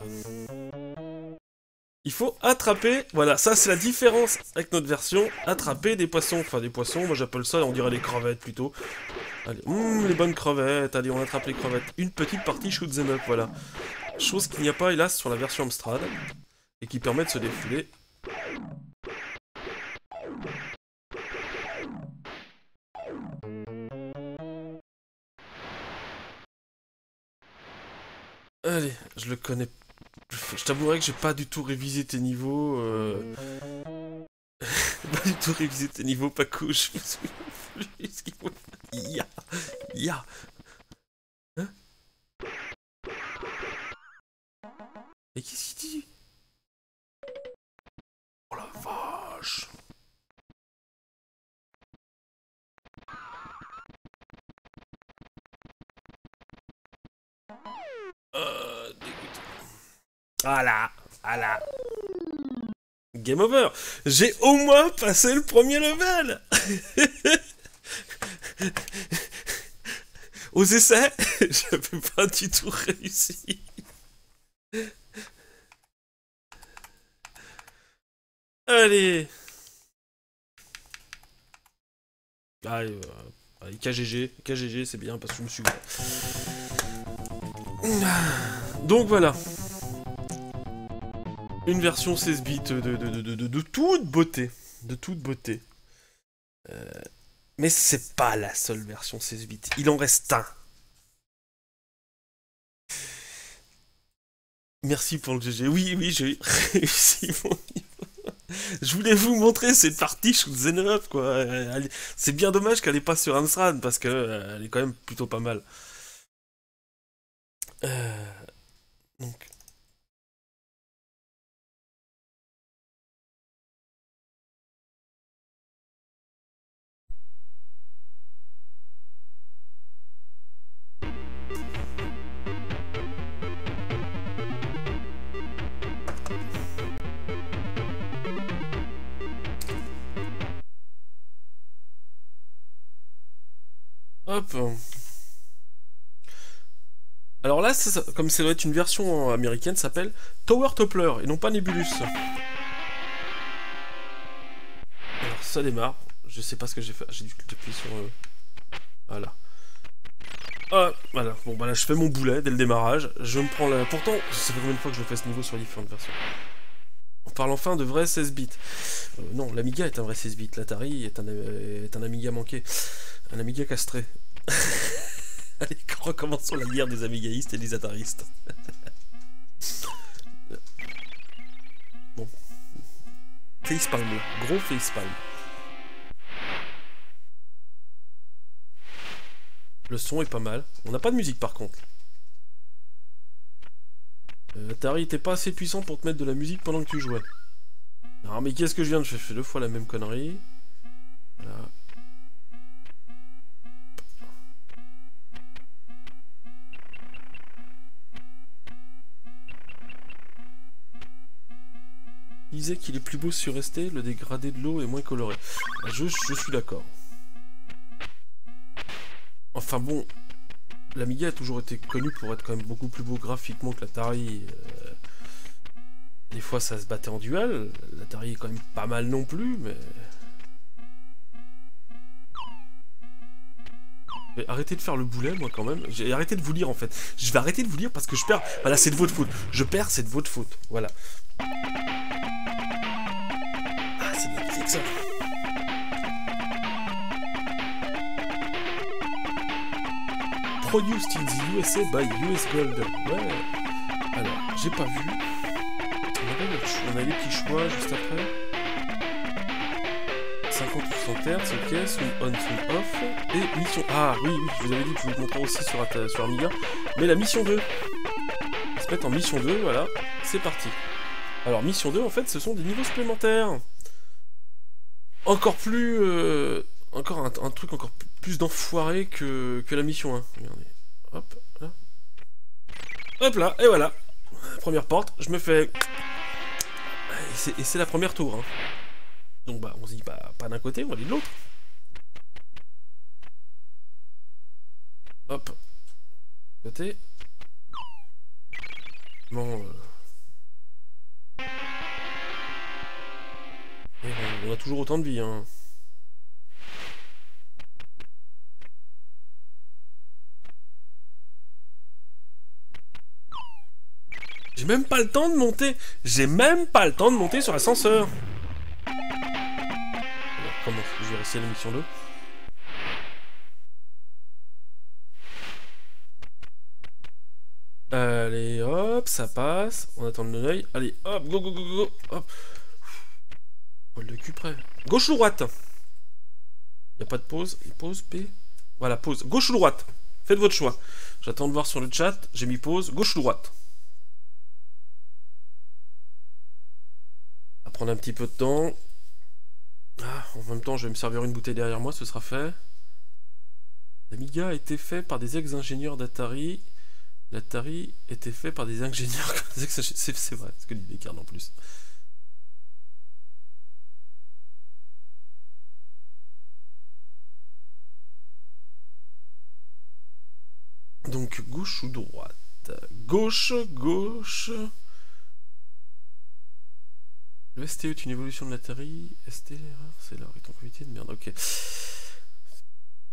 il faut attraper, voilà, ça c'est la différence avec notre version, attraper des poissons, enfin des poissons, moi j'appelle ça, on dirait des crevettes plutôt. Allez, les bonnes crevettes, allez on attrape les crevettes. Une petite partie shoot them up, voilà. Chose qu'il n'y a pas hélas sur la version Amstrad, et qui permet de se défouler. Allez, je le connais. Je t'avouerai que j'ai pas du tout révisé tes niveaux. Pas du tout révisé tes niveaux, Paco. Je me souviens plus ce qu'il faut. Ya, ya. Hein? Mais qu'est-ce qu'il dit? Oh la vache. Dégoûtant. Voilà, voilà. Game over. J'ai au moins passé le premier level. Aux essais, j'avais pas du tout réussi. Allez. Allez, allez, KGG, c'est bien parce que je me suis... Donc voilà. Une version 16 bits de toute beauté. De toute beauté. Mais c'est pas la seule version 16 bits. Il en reste un. Merci pour le GG. Oui, oui, j'ai réussi mon niveau. Je voulais vous montrer cette partie shoot them up, quoi. C'est bien dommage qu'elle est pas sur Amstrad, parce que elle est quand même plutôt pas mal. Donc... Hop. Alors là, comme ça doit être une version américaine, ça s'appelle Tower Toppler, et non pas Nebulus. Alors ça démarre. Je sais pas ce que j'ai fait. J'ai dû appuyer sur... Voilà. Ah, voilà. Bon, bah là, je fais mon boulet dès le démarrage. Je me prends la... Pourtant, ça fait combien de fois que je fais ce niveau sur les différentes versions? On parle enfin de vrai 16 bits. Non, l'Amiga est un vrai 16 bits. L'Atari est un Amiga manqué. Un Amiga castré. Allez, recommençons la guerre des Amigaïstes et des Ataristes. Bon. Facepalm, gros facepalm. Le son est pas mal. On n'a pas de musique par contre. Atari était pas assez puissant pour te mettre de la musique pendant que tu jouais. Alors, mais qu'est-ce que je viens de faire? Je fais 2 fois la même connerie. Voilà. Il disait qu'il est plus beau sur ST, le dégradé de l'eau est moins coloré. Je suis d'accord. Enfin bon, l'Amiga a toujours été connue pour être quand même beaucoup plus beau graphiquement que l'Atari. Des fois ça se battait en duel, l'Atari est quand même pas mal non plus, mais... Mais arrêtez de faire le boulet, moi, quand même. J'ai arrêté de vous lire, en fait. Je vais arrêter de vous lire parce que je perds... Voilà, c'est de votre faute. Je perds, c'est de votre faute. Voilà. Ah, c'est de la musique, ça. Produced in the USA by US Gold. Ouais. Alors, j'ai pas vu. On a les petits choix juste après. 50 ou 60 Hz, ok, swing on, swing off, et mission... Ah oui, je vous avais dit que je vous le montrais aussi sur Amiga, mais la mission 2. Ils se mettent en mission 2, voilà, c'est parti. Alors, mission 2, en fait, ce sont des niveaux supplémentaires. Encore plus... encore un truc encore plus d'enfoiré que la mission 1. Regardez, hop, là. Hop là, et voilà. Première porte, je me fais... Et c'est la première tour, hein. Donc bah on se dit pas d'un côté, on dit de l'autre. Hop. Côté. Bon. On a toujours autant de vie, hein. J'ai même pas le temps de monter. J'ai même pas le temps de monter sur l'ascenseur. Comment je vais réussir la mission 2. Allez, hop, ça passe. On attend le œil. Allez, hop, go, go, go, go, hop. Oh, le cul près. Gauche ou droite? Y a pas de pause. Pause, P. Voilà, pause. Gauche ou droite? Faites votre choix. J'attends de voir sur le chat. J'ai mis pause. Gauche ou droite? Ça va prendre un petit peu de temps. Ah, en même temps, je vais me servir une bouteille derrière moi, ce sera fait. L'Amiga a été fait par des ex-ingénieurs d'Atari. L'Atari était fait par des ingénieurs... C'est vrai, ce que dit Descartes en plus. Donc, gauche ou droite? Gauche, gauche... Le STE est une évolution de l'Atari. ST, l'erreur, c'est la rétroactivité de merde, ok.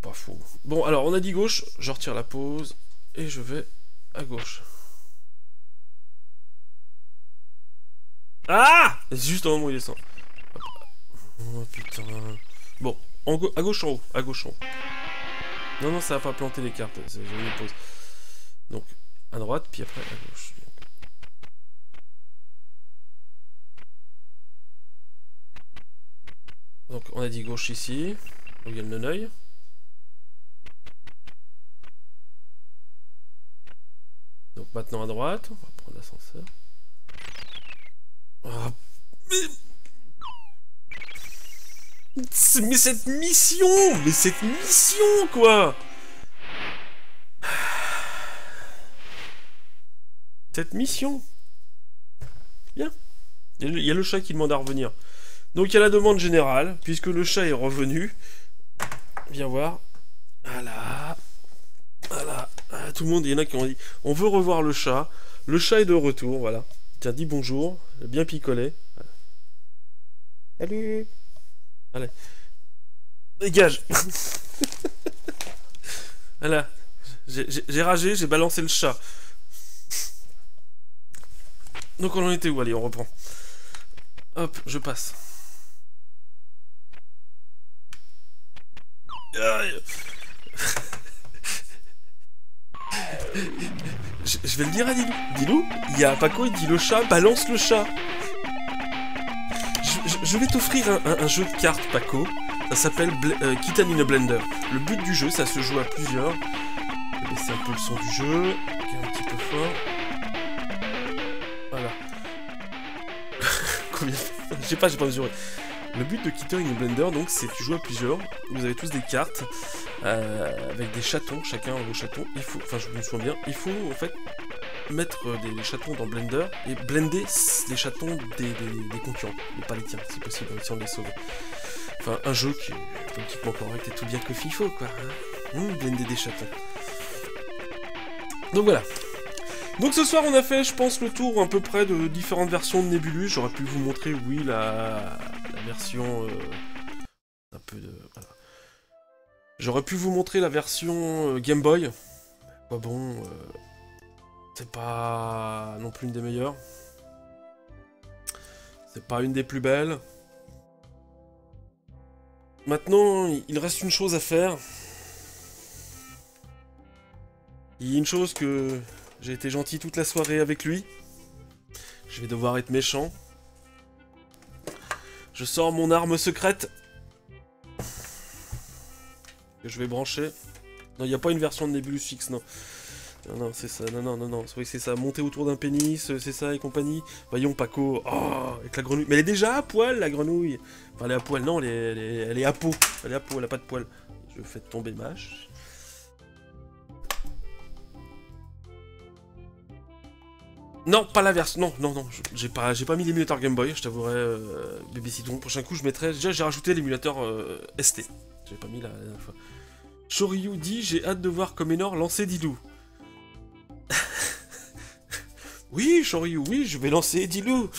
Pas faux. Bon, alors, on a dit gauche, je retire la pause, et je vais à gauche. Ah! C'est juste au moment où il descend. Oh putain. Bon, à gauche en haut, à gauche en haut. Non, non, ça va pas planter les cartes, j'ai une pause. Donc, à droite, puis après à gauche. Donc on a dit gauche ici, donc il y a le non-œil. Donc maintenant à droite, on va prendre l'ascenseur. Oh, mais cette mission quoi! Cette mission! Bien. Il y a le chat qui demande à revenir. Donc il y a la demande générale, puisque le chat est revenu. Viens voir. Voilà. Voilà. Ah, tout le monde, il y en a qui ont dit on veut revoir le chat. Le chat est de retour, voilà. Tiens, dis bonjour. Bien picolé. Voilà. Salut. Allez. Dégage. Voilà. J'ai ragé, j'ai balancé le chat. Donc on en était où? Allez, on reprend. Hop, je passe. Je vais le dire à Dilou. Dilou, il y a Paco, il dit le chat, balance le chat. Je vais t'offrir un jeu de cartes, Paco. Ça s'appelle Kitten in a Blender. Le but du jeu, ça se joue à plusieurs. Je vais baisser un peu le son du jeu, qui est un petit peu fort. Voilà. Combien j'ai pas mesuré. Le but de Keter in Blender, donc, c'est que tu joues à plusieurs. Vous avez tous des cartes avec des chatons, chacun vos chatons. Il faut, enfin, je me souviens bien, il faut en fait mettre des chatons dans Blender et blender les chatons des concurrents, mais pas les tiens, si possible, si on les sauve. Enfin, un jeu qui est politiquement correct et tout bien que FIFO, quoi. Hein. Blender des chatons. Donc voilà. Donc ce soir on a fait, je pense, le tour à peu près de différentes versions de Nebulus. J'aurais pu vous montrer, oui, la version... un peu de... Voilà. J'aurais pu vous montrer la version Game Boy. Bah bon, c'est pas non plus une des meilleures. C'est pas une des plus belles. Maintenant, il reste une chose à faire. Il y a une chose que... J'ai été gentil toute la soirée avec lui. Je vais devoir être méchant. Je sors mon arme secrète. Que je vais brancher. Non, il n'y a pas une version de Nebulus fixe, non. Non, c'est ça, non. C'est ça, monter autour d'un pénis, c'est ça et compagnie. Voyons, Paco. Oh, avec la grenouille. Mais elle est déjà à poil, la grenouille. Enfin, elle est à poil, non, elle est à peau. Elle est à peau, elle a pas de poil. Je fais tomber ma hache. Non, pas la version. Non. J'ai pas mis l'émulateur Game Boy, je t'avouerai, bébé Citron. Prochain coup, je mettrai. Déjà, j'ai rajouté l'émulateur ST. J'avais pas mis la dernière fois. Shoryu dit j'ai hâte de voir Comenor lancer Didou. Oui, Shoryu, oui, je vais lancer Didou.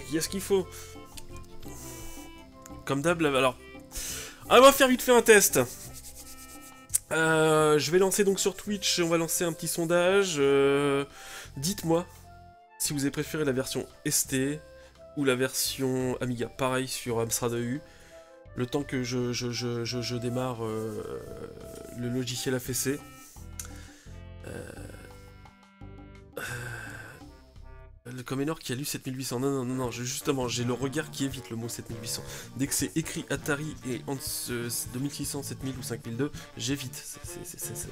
Il y a ce qu'il faut. Comme d'hab, alors. On va faire vite fait un test. Je vais lancer donc sur Twitch, on va lancer un petit sondage. Dites-moi si vous avez préféré la version ST ou la version Amiga. Pareil sur Amstrad EU. Le temps que je démarre le logiciel AFC. Le Comenor qui a lu 7800. Non, justement, j'ai le regard qui évite le mot 7800. Dès que c'est écrit Atari et 2600, 7000 ou 5002, j'évite.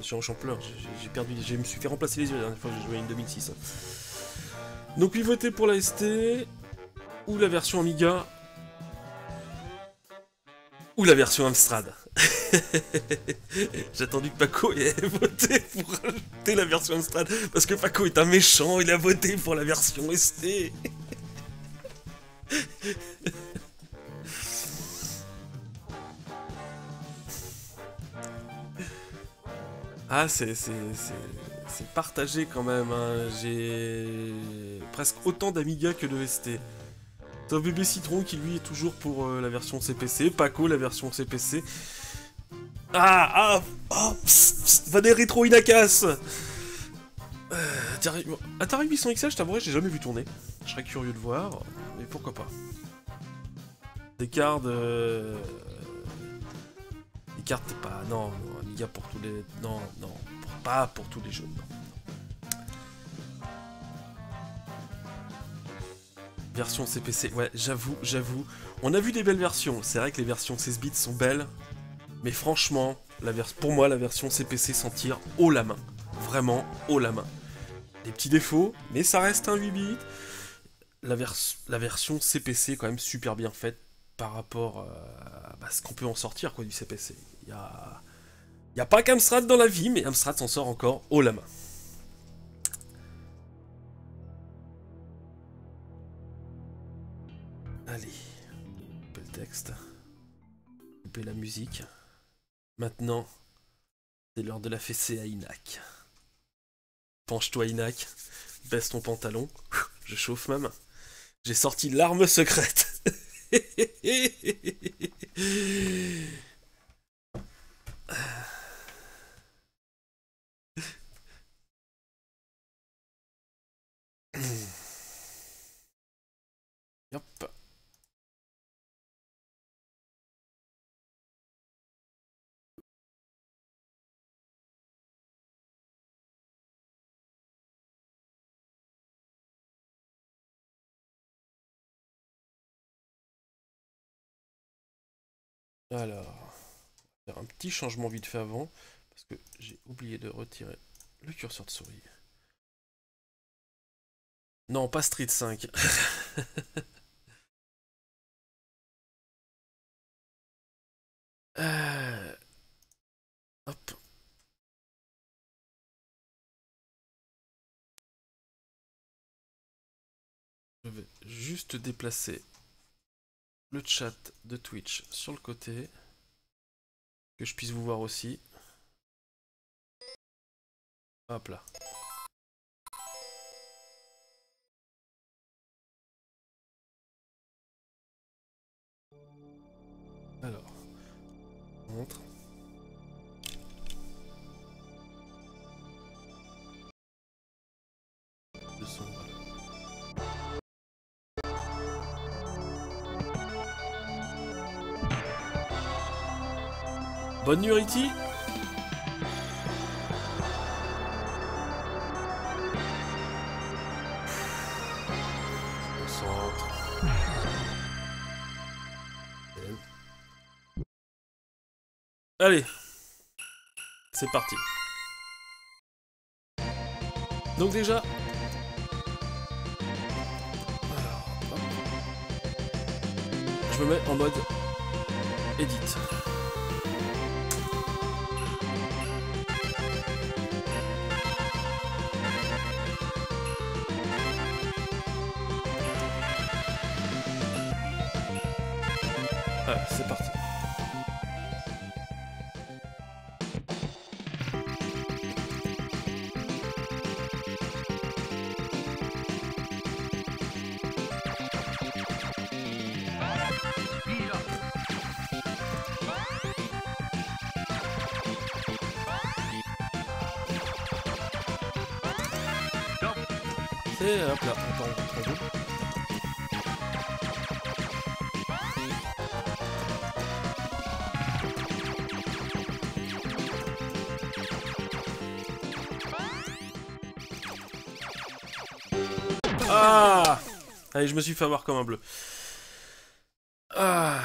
J'en pleure, j'ai perdu, je me suis fait remplacer les yeux la dernière fois que j'ai joué à une 2600. Donc, puis votez pour la ST, ou la version Amiga, ou la version Amstrad. J'ai attendu que Paco ait voté pour rajouter la version Amstrad, parce que Paco est un méchant, il a voté pour la version ST. Ah, c'est partagé quand même, hein. J'ai presque autant d'Amiga que de ST. Sauf bébé Citron qui lui est toujours pour la version CPC, Paco la version CPC. Psst, va des rétro Inakas. Atari 800 XL, je t'avouerai, j'ai jamais vu tourner. Je serais curieux de voir, mais pourquoi pas. Des cartes... Des cartes, pas... Non, Amiga pour tous les... Non, pas pour tous les jeux, non. Version CPC, ouais, j'avoue. On a vu des belles versions, c'est vrai que les versions 16 bits sont belles, mais franchement, pour moi, la version CPC s'en tire haut la main. Vraiment, haut la main. Des petits défauts, mais ça reste un 8 bits. La version CPC est quand même super bien faite par rapport à ce qu'on peut en sortir, quoi, du CPC. Il y a pas qu'Amstrad dans la vie, mais Amstrad s'en sort encore haut la main. Allez, couper le texte, couper la musique. Maintenant, c'est l'heure de la fessée à Inac. Penche-toi Inac, baisse ton pantalon, je chauffe ma main. J'ai sorti l'arme secrète. Hop. Alors, on va faire un petit changement vite fait avant, parce que j'ai oublié de retirer le curseur de souris. Non, pas Street 5. Euh, Hop. Je vais juste déplacer le chat de Twitch sur le côté. Que je puisse vous voir aussi. Hop là. Alors, on montre. Le son, voilà. Bonne nuit, Riti. Concentre. Allez, c'est parti. Donc déjà, alors, hop. Je me mets en mode edit. Allez, c'est parti. Et hop là, on prend deux. Ah! Allez, je me suis fait avoir comme un bleu. Ah!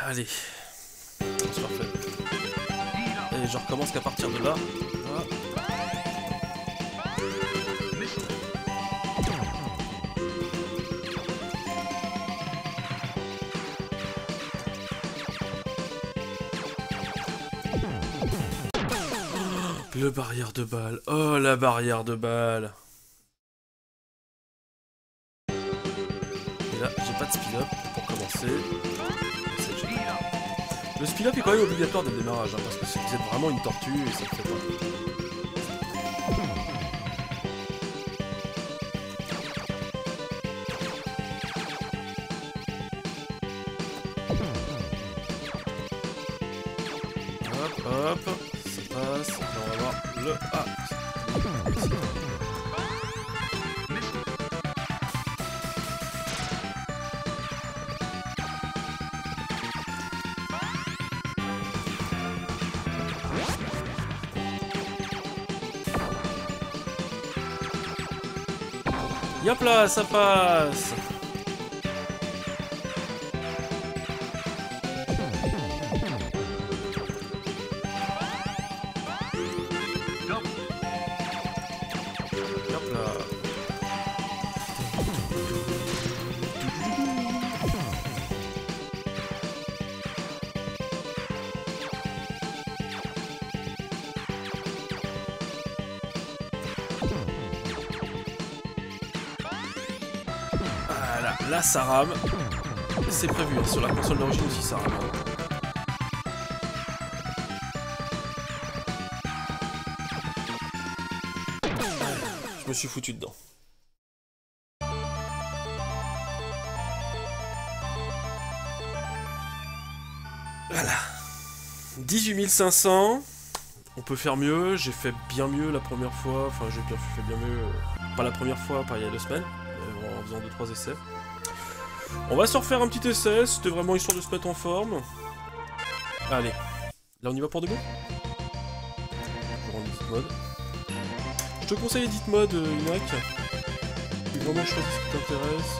Allez. On se refait. Et je recommence qu'à partir de là. Voilà. Le barrière de balle. Oh, la barrière de balle. Et là, j'ai pas de speed-up pour commencer. Le speed-up est quand même obligatoire dès le démarrage, hein, parce que si vous êtes vraiment une tortue, et ça ne fait pas. Hop, hop, ça passe, et on va voir le A. Yop là, ça passe. Hop là. Voilà, là ça rame. C'est prévu, hein. Sur la console d'origine aussi ça rame. Je me suis foutu dedans. Voilà. 18 500. On peut faire mieux. J'ai fait bien mieux la première fois. Enfin, j'ai bien fait bien mieux. Pas la première fois, pas il y a 2 semaines. En faisant 2-3 essais. On va se refaire un petit essai. C'était vraiment histoire de se mettre en forme. Allez. Là, on y va pour de bon. Je rends edit mode. Je te conseille edit mode, Inac. Tu peux vraiment choisir ce qui t'intéresse.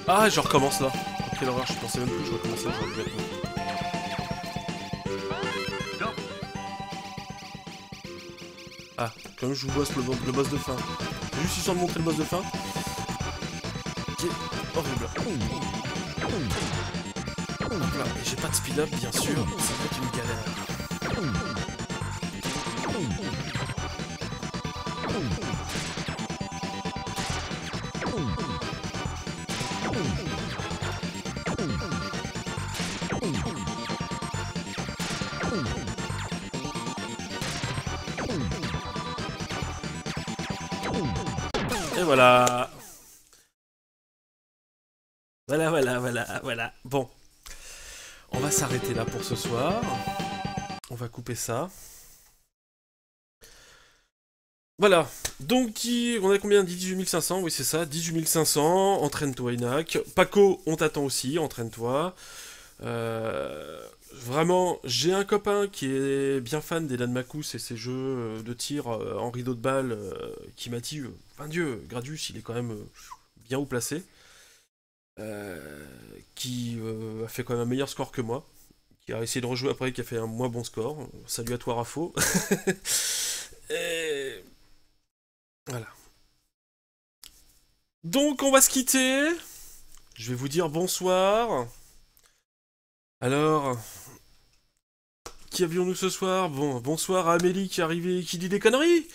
Ah, je recommence là. Quelle horreur, je pensais même plus que je recommençais, j'aurais dû être bon. Ah, quand même je vous bosse le boss de fin. Juste histoire de montrer le boss de fin. Qui est horrible. Voilà, et j'ai pas de speed up bien sûr, ça va être une galère. Et voilà. Voilà. Bon. On va s'arrêter là pour ce soir. On va couper ça. Voilà. Donc, on a combien dit 18 500, oui c'est ça, 18 500, entraîne-toi Inak. Paco, on t'attend aussi, entraîne-toi. Vraiment, j'ai un copain qui est bien fan d'Elan Makus et ses jeux de tir en rideau de balle qui m'a dit, enfin Dieu, Gradius, il est quand même bien haut placé. Qui a fait quand même un meilleur score que moi, qui a essayé de rejouer après, qui a fait un moins bon score. Salut à toi Rafo. Et voilà. Donc on va se quitter. Je vais vous dire bonsoir. Alors, qui avions-nous ce soir? Bon, bonsoir à Amélie qui est arrivée et qui dit des conneries.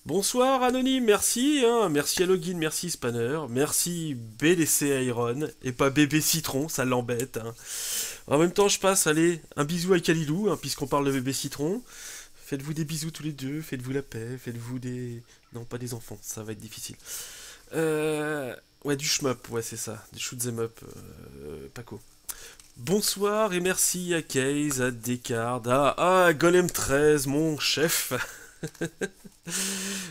Bonsoir Anonyme, merci, hein. Merci à Login, merci Spanner, merci BDC Iron, et pas bébé Citron, ça l'embête. Hein. En même temps, je passe, allez, un bisou à Kalilou, hein, puisqu'on parle de bébé Citron. Faites-vous des bisous tous les deux, faites-vous la paix, faites-vous des... Non, pas des enfants, ça va être difficile. Ouais, du shmup, ouais, c'est ça, des shoot 'em up, Paco. Bonsoir et merci à Case, à Descartes, à Golem 13, mon chef.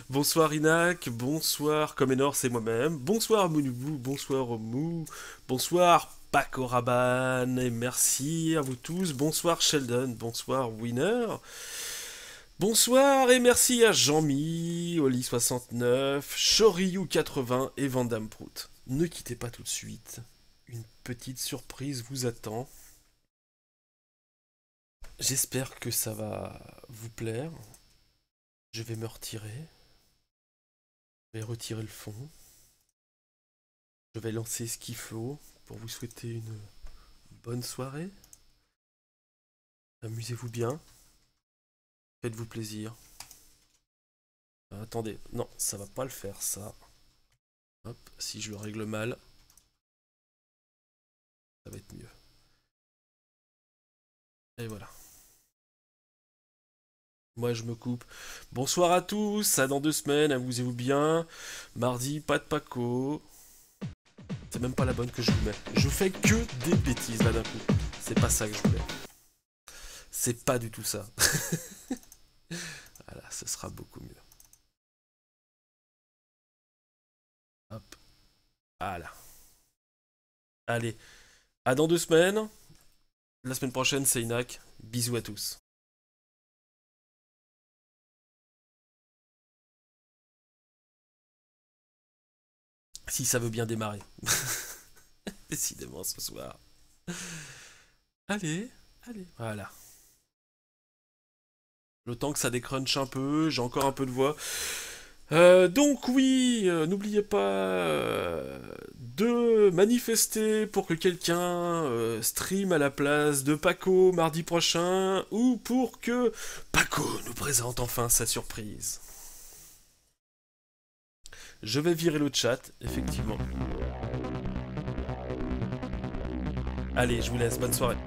Bonsoir Inak, bonsoir Comenor, c'est moi-même, bonsoir Mounubou, bonsoir Mou, bonsoir Paco Rabanne, et merci à vous tous, bonsoir Sheldon, bonsoir Winner, bonsoir et merci à Jean-Mi, Oli69, Shoryu80 et Vandam Prout. Ne quittez pas tout de suite, une petite surprise vous attend. J'espère que ça va vous plaire. Je vais me retirer. Je vais retirer le fond. Je vais lancer ce qu'il faut pour vous souhaiter une bonne soirée. Amusez-vous bien. Faites-vous plaisir. Attendez, non, ça va pas le faire ça. Hop, si je le règle mal, ça va être mieux. Et voilà. Moi je me coupe. Bonsoir à tous, à dans 2 semaines, amusez-vous bien. Mardi, pas de Paco. C'est même pas la bonne que je vous mets. Je fais que des bêtises là d'un coup. C'est pas ça que je voulais. C'est pas du tout ça. Voilà, ce sera beaucoup mieux. Hop. Voilà. Allez, à dans 2 semaines. La semaine prochaine, c'est Inak. Bisous à tous. Si ça veut bien démarrer. Décidément ce soir. Allez, voilà. Le temps que ça décrunche un peu, j'ai encore un peu de voix. Donc oui, n'oubliez pas de manifester pour que quelqu'un stream à la place de Paco mardi prochain, ou pour que Paco nous présente enfin sa surprise. Je vais virer le chat, effectivement. Allez, je vous laisse, bonne soirée.